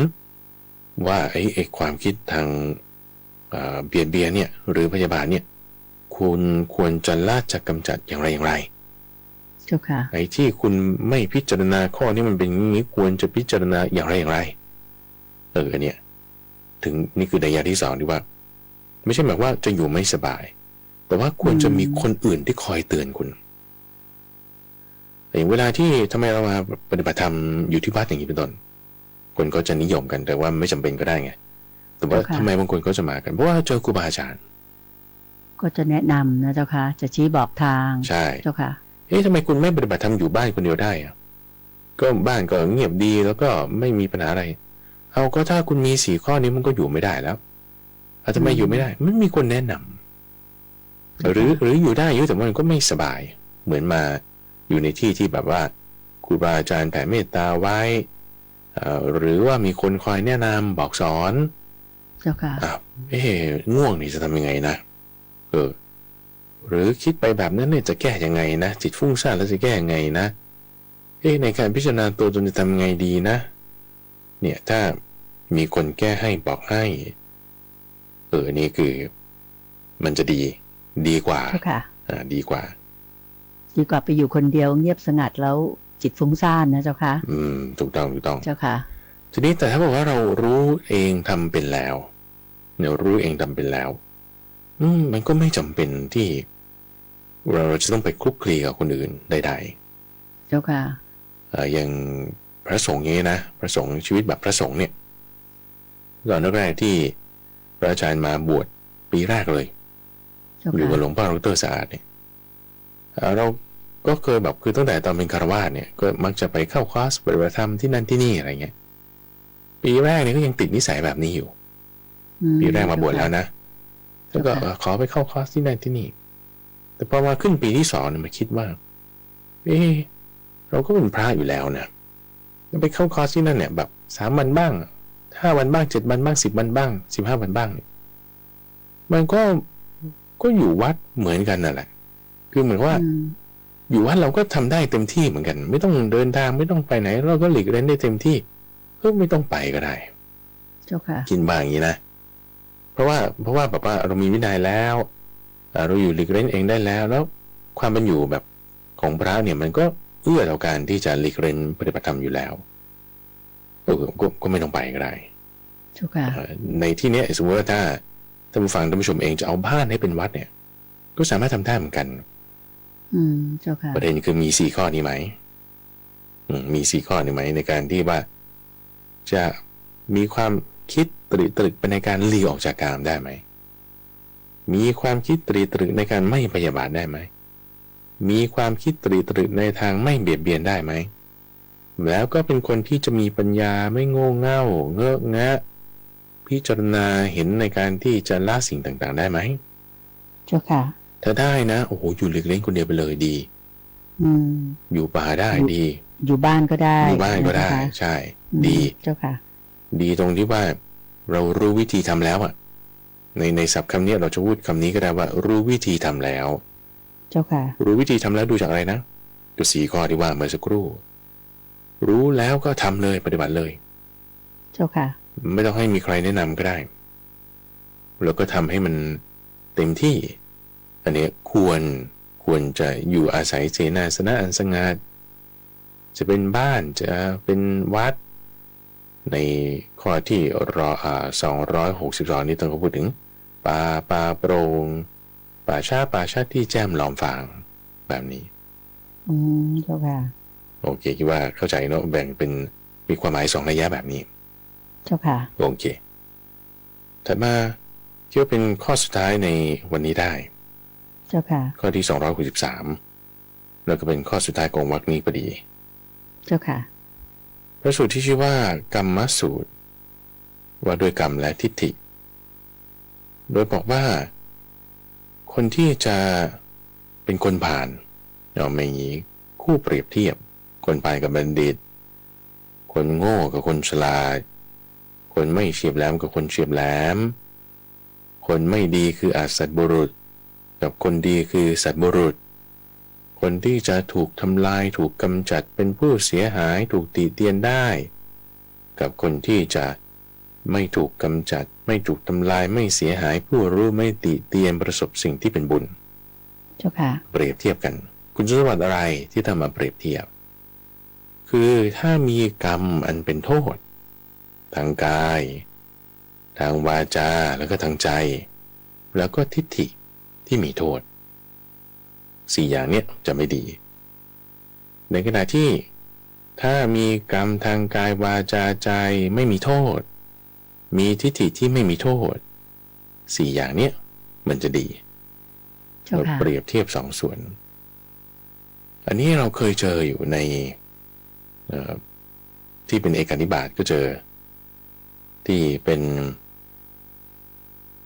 ว่าไอ้ความคิดทางเบียดเบียนเนี่ยหรือพยาบาทเนี่ยคุณควรจะละจะกำจัดอย่างไรอย่างไรเจ้าค่ะไอ้ที่คุณไม่พิจารณาข้อนี้มันเป็นอย่างนี้ควรจะพิจารณาอย่างไรอย่างไรเนี่ยถึงนี่คือนัยยะที่สองที่ว่าไม่ใช่หมายว่าจะอยู่ไม่สบายแต่ว่าควรจะมีคนอื่นที่คอยเตือนคุณอย่างเวลาที่ทำไมเรามาปฏิบัติธรรมอยู่ที่วัดอย่างนี้เป็นต้นคนก็จะนิยมกันแต่ว่าไม่จำเป็นก็ได้ไงแต่ว่าทำไมบางคนก็จะมากันเพราะว่าเจอครูบาอาจารย์ก็จะแนะนำนะเจ้าค่ะจะชี้บอกทางใช่เจ้าค่ะทำไมคุณไม่ปฏิบัติธรรมอยู่บ้านคนเดียวได้อะก็บ้านก็เงียบดีแล้วก็ไม่มีปัญหาอะไรเอาก็ถ้าคุณมี4 ข้อนี้มันก็อยู่ไม่ได้แล้วทำไมอยู่ไม่ได้มันมีคนแนะนำหรืออยู่ได้อยู่แต่ว่ามันก็ไม่สบายเหมือนมาอยู่ในที่ที่แบบว่าครูบาอาจารย์แผ่เมตตาไว้หรือว่ามีคนคอยแนะนำบอกสอนเจ้าค่ะง่วงนี่จะทำยังไงนะหรือคิดไปแบบนั้นเนี่ยจะแก้ยังไงนะจิตฟุ้งซ่านแล้วจะแก้ยังไงนะในการพิจารณาตัวตนจะทำยังไงดีนะเนี่ยถ้ามีคนแก้ให้บอกให้นี่คือมันจะดีกว่าดีกว่าไปอยู่คนเดียวเงียบสงัดแล้วจิตฟุ้งซ่านนะเจ้าค่ะถูกต้องเจ้าค่ะทีนี้แต่ถ้าบอกว่าเรารู้เองทำเป็นแล้วเนี่ยรู้เองทำเป็นแล้วมันก็ไม่จำเป็นที่เราจะต้องไปคลุกคลีกับคนอื่นใดๆเจ้าค่ะอย่างพระสงฆ์นี้นะพระสงฆ์ชีวิตแบบพระสงฆ์เนี่ยตอนแรกที่พระอาจารย์มาบวชปีแรกเลยอยู่กับหลวงพ่อดร.สะอาดเนี่ยเราก็เคยแบบคือตั้งแต่ตอนเป็นคฤหัสถ์เนี่ยก็มักจะไปเข้าคลาสปฏิบัติธรรมที่นั่นที่นี่อะไรเงี้ยปีแรกเนี่ยก็ยังติดนิสัยแบบนี้อยู่ปีแรกมาบวชแล้วนะแล้วก็ขอไปเข้าคลาสที่นั่นที่นี่แต่พอมาขึ้นปีที่2เนี่ยมาคิดว่าเราก็เป็นพระอยู่แล้วนะไปเข้าคลาสที่นั่นเนี่ยแบบ3 วันบ้าง5 วันบ้าง7 วันบ้าง10 วันบ้าง15 วันบ้างมันก็อยู่วัดเหมือนกันนั่นแหละคือเหมือนว่าอยู่วัดเราก็ทำได้เต็มที่เหมือนกันไม่ต้องเดินทางไม่ต้องไปไหนเราก็หลีกเล่นได้เต็มที่ก็ไม่ต้องไปก็ได้เจ้าค่ะกินบ้างอย่างนี้นะเพราะว่าแบบว่าเรามีวินัยแล้วเราอยู่หลีกเล่นเองได้แล้วความเป็นอยู่แบบของพระเนี่ยมันก็เอื้อต่อการที่จะหลีกเล่นปฏิบัติธรรมอยู่แล้วก็ไม่ต้องไปก็ได้เจ้าค่ะในที่นี้สมมติว่าถ้าท่านผู้ฟังท่านผู้ชมเองจะเอาบ้านให้เป็นวัดเนี่ยก็สามารถทำได้เหมือนกันเจ้าค่ะประเด็นคือมี4 ข้อนี้ไหมมี4 ข้อนี้ไหมในการที่ว่าจะมีความคิดตรึกไปในการหลีกออกจากกามได้ไหมมีความคิดตรึกในการไม่พยาบาทได้ไหมมีความคิดตรึกในทางไม่เบียดเบียนได้ไหมแล้วก็เป็นคนที่จะมีปัญญาไม่โง่เง่าเงอะงะพิจารณาเห็นในการที่จะละสิ่งต่างๆได้ไหมเจ้าค่ะถ้าได้นะโอ้โหอยู่หลีกเล่นคนเดียวไปเลยดีอยู่ป่าได้ดีอยู่บ้านก็ได้อยู่บ้านก็ได้ใช่ดีเจ้าค่ะดีตรงที่ว่าเรารู้วิธีทำแล้วอ่ะในศัพท์คำนี้เราจะพูดคำนี้ก็ได้ว่ารู้วิธีทำแล้วเจ้าค่ะรู้วิธีทำแล้วดูจากอะไรนะก็4 ข้อที่ว่าเมื่อสักครู่รู้แล้วก็ทำเลยปฏิบัติเลยเจ้าค่ะไม่ต้องให้มีใครแนะนำก็ได้แล้วก็ทำให้มันเต็มที่อันนี้ควรจะอยู่อาศัยเสนาสนะอันสงัดจะเป็นบ้านจะเป็นวัดในข้อที่262นี้ต้องพูดถึงป่าโปร่งป่าช้าที่แจ่มล้อมฟางแบบนี้เจ้าค่ะโอเคคิดว่าเข้าใจเนาะแบ่งเป็นมีความหมาย2 นัยยะแบบนี้เจ้าค่ะโอเคถัดมาคิดว่าเป็นข้อสุดท้ายในวันนี้ได้เจ้าค่ะข้อที่263แล้วก็เป็นข้อสุดท้ายของวรรคนี้พอดีเจ้าค่ะพระสูตรที่ชื่อว่ากรรมสูตรว่าด้วยกรรมและทิฏฐิโดยบอกว่าคนที่จะเป็นคนผ่าน เรามีคู่เปรียบเทียบคนพาลกับบัณฑิตคนโง่กับคนฉลาดคนไม่เฉียบแหลมกับคนเฉียบแหลมคนไม่ดีคืออสัตบุรุษกับคนดีคือสัตบุรุษคนที่จะถูกทำลายถูกกำจัดเป็นผู้เสียหายถูกติเตียนได้กับคนที่จะไม่ถูกกำจัดไม่ถูกทำลายไม่เสียหายผู้รู้ไม่ติเตียนประสบสิ่งที่เป็นบุญเจ้าค่ะเปรียบเทียบกันคุณสมบัติอะไรที่ทำมาเปรียบเทียบคือถ้ามีกรรมอันเป็นโทษทางกายทางวาจาแล้วก็ทางใจแล้วก็ทิฏฐิที่มีโทษ4อย่างเนี้ยจะไม่ดีในขณะที่ถ้ามีกรรมทางกายวาจาใจไม่มีโทษมีทิฏฐิที่ไม่มีโทษ4อย่างเนี้ยมันจะดีเราเปรียบเทียบ2ส่วนอันนี้เราเคยเจออยู่ในที่เป็นเอกนิบาตก็เจอที่เป็น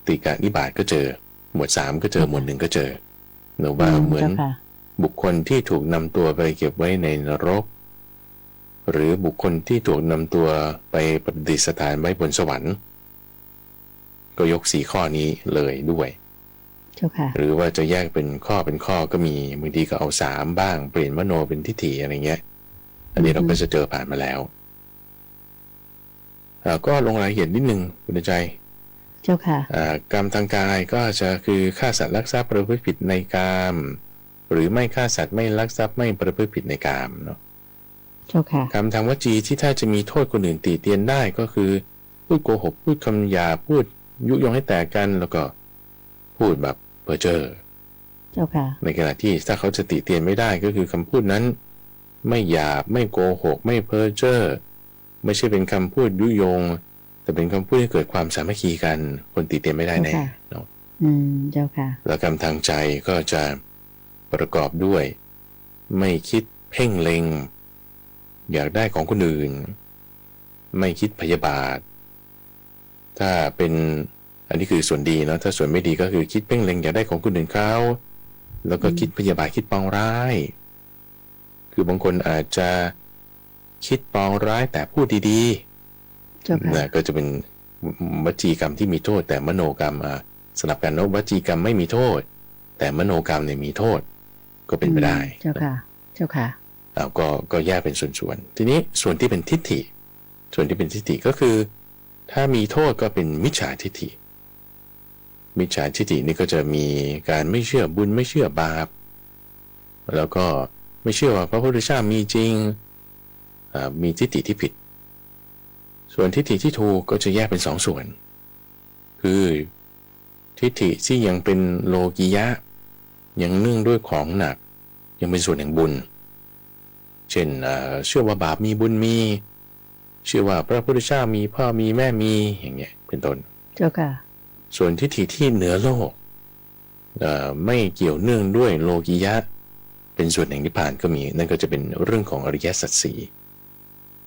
ติกนิบาตก็เจอหมวด3ก็เจอหมวด1ก็เจอหรือว่าเหมือนบุคคลที่ถูกนำตัวไปเก็บไว้ในนรกหรือบุคคลที่ถูกนำตัวไปประดิษฐานไว้บนสวรรค์ก็ยก4ข้อนี้เลยด้วยหรือว่าจะแยกเป็นข้อก็มีบางทีก็เอา3บ้างเปลี่ยนมโนเป็นทิฏฐิอะไรเงี้ยอันนี้เราก็จะเจอผ่านมาแล้วก็ลงรายละเอียดนิดนึงคุณใจเจ้าค่ะกรรมทางกายก็จะคือฆ่าสัตว์ลักทรัพย์ประพฤติผิดในกามหรือไม่ฆ่าสัตว์ไม่ลักทรัพย์ไม่ประพฤติผิดในกามเนาะเจ้าค่ะกรรมทางวจีที่ถ้าจะมีโทษคนอื่นติเตียนได้ก็คือพูดโกหกพูดคำหยาพูดยุยงให้แตกกันแล้วก็พูดแบบเพ้อเจ้อเจ้าค่ะในขณะที่ถ้าเขาจะติเตียนไม่ได้ก็คือคำพูดนั้นไม่หยาบไม่โกหกไม่เพ้อเจ้อไม่ใช่เป็นคำพูดยุยงแต่เป็นคำพูดที่เกิดความสามัคคีกันคนติเตียนไม่ได้แน่เนาะเจ้าค่ะแล้วกรรมทางใจก็จะประกอบด้วยไม่คิดเพ่งเล็งอยากได้ของคนอื่นไม่คิดพยาบาทถ้าเป็นอันนี้คือส่วนดีเนาะถ้าส่วนไม่ดีก็คือคิดเพ่งเล็งอยากได้ของคนอื่นเขาแล้วก็คิดพยาบาทคิดปองร้ายคือบางคนอาจจะคิดปองร้ายแต่พูดดีๆนะก็จะเป็นวจีกรรมที่มีโทษแต่มโนกรรมสลับกันเนาะวจีกรรมไม่มีโทษแต่มโนกรรมเนี่ยมีโทษก็เป็นไปได้เจ้าค่ะเจ้าค่ะก็แยกเป็นส่วนๆทีนี้ส่วนที่เป็นทิฏฐิส่วนที่เป็นทิฏฐิก็คือถ้ามีโทษก็เป็นมิจฉาทิฏฐิมิจฉาทิฏฐินี่ก็จะมีการไม่เชื่อบุญไม่เชื่อบาปแล้วก็ไม่เชื่อว่าพระพุทธเจ้ามีจริงมีทิฏฐิที่ผิดส่วนทิฏฐิที่ถูกก็จะแยกเป็น2ส่วนคือทิฏฐิที่ยังเป็นโลกิยะยังเนื่องด้วยของหนักยังเป็นส่วนแห่งบุญเช่นเชื่อว่าบาปมีบุญมีเชื่อว่าพระพุทธเจ้ามีพ่อมีแม่มีอย่างเงี้ยเป็นต้นเจ้าค่ะส่วนทิฏฐิที่เหนือโลกไม่เกี่ยวเนื่องด้วยโลกิยะเป็นส่วนแห่งนิพพานก็มีนั่นก็จะเป็นเรื่องของอริยสัจสี่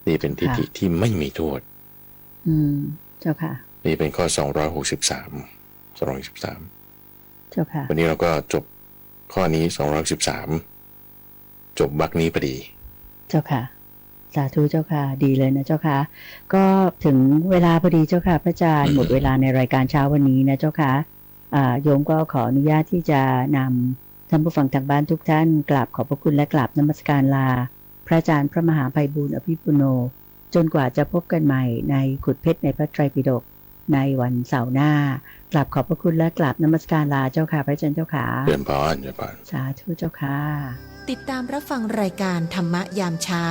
นี่เป็นทิฏฐิที่ไม่มีโทษเจ้าค่ะนี่เป็นข้อ263เจ้าค่ะวันนี้เราก็จบข้อนี้213จบวรรคนี้พอดีเจ้าค่ะสาธุเจ้าค่ะดีเลยนะเจ้าค่ะก็ถึงเวลาพอดีเจ้าค่ะพระอาจารย์หมดเวลาในรายการเช้าวันนี้นะเจ้าค่ะโยมก็ขออนุญาตที่จะนำท่านผู้ฟังทางบ้านทุกท่านกราบขอบพระคุณและกราบนมัสการลาพระอาจารย์พระมหาไพบูลย์อภิปุโนจนกว่าจะพบกันใหม่ในขุดเพชรในพระไตรปิฎกในวันเสาร์หน้ากราบขอบพระคุณและกราบนมัสการลาเจ้าค่ะพระอาจารย์เจ้าค่ะเจริญพรสาธุเจ้าค่ะติดตามรับฟังรายการธรรมะยามเช้า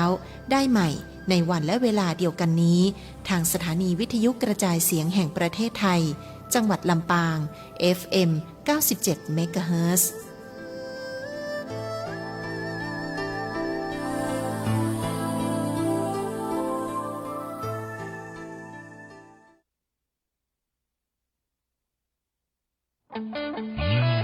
ได้ใหม่ในวันและเวลาเดียวกันนี้ทางสถานีวิทยุกระจายเสียงแห่งประเทศไทยจังหวัดลำปาง FM 97 MHz Mm-hmm.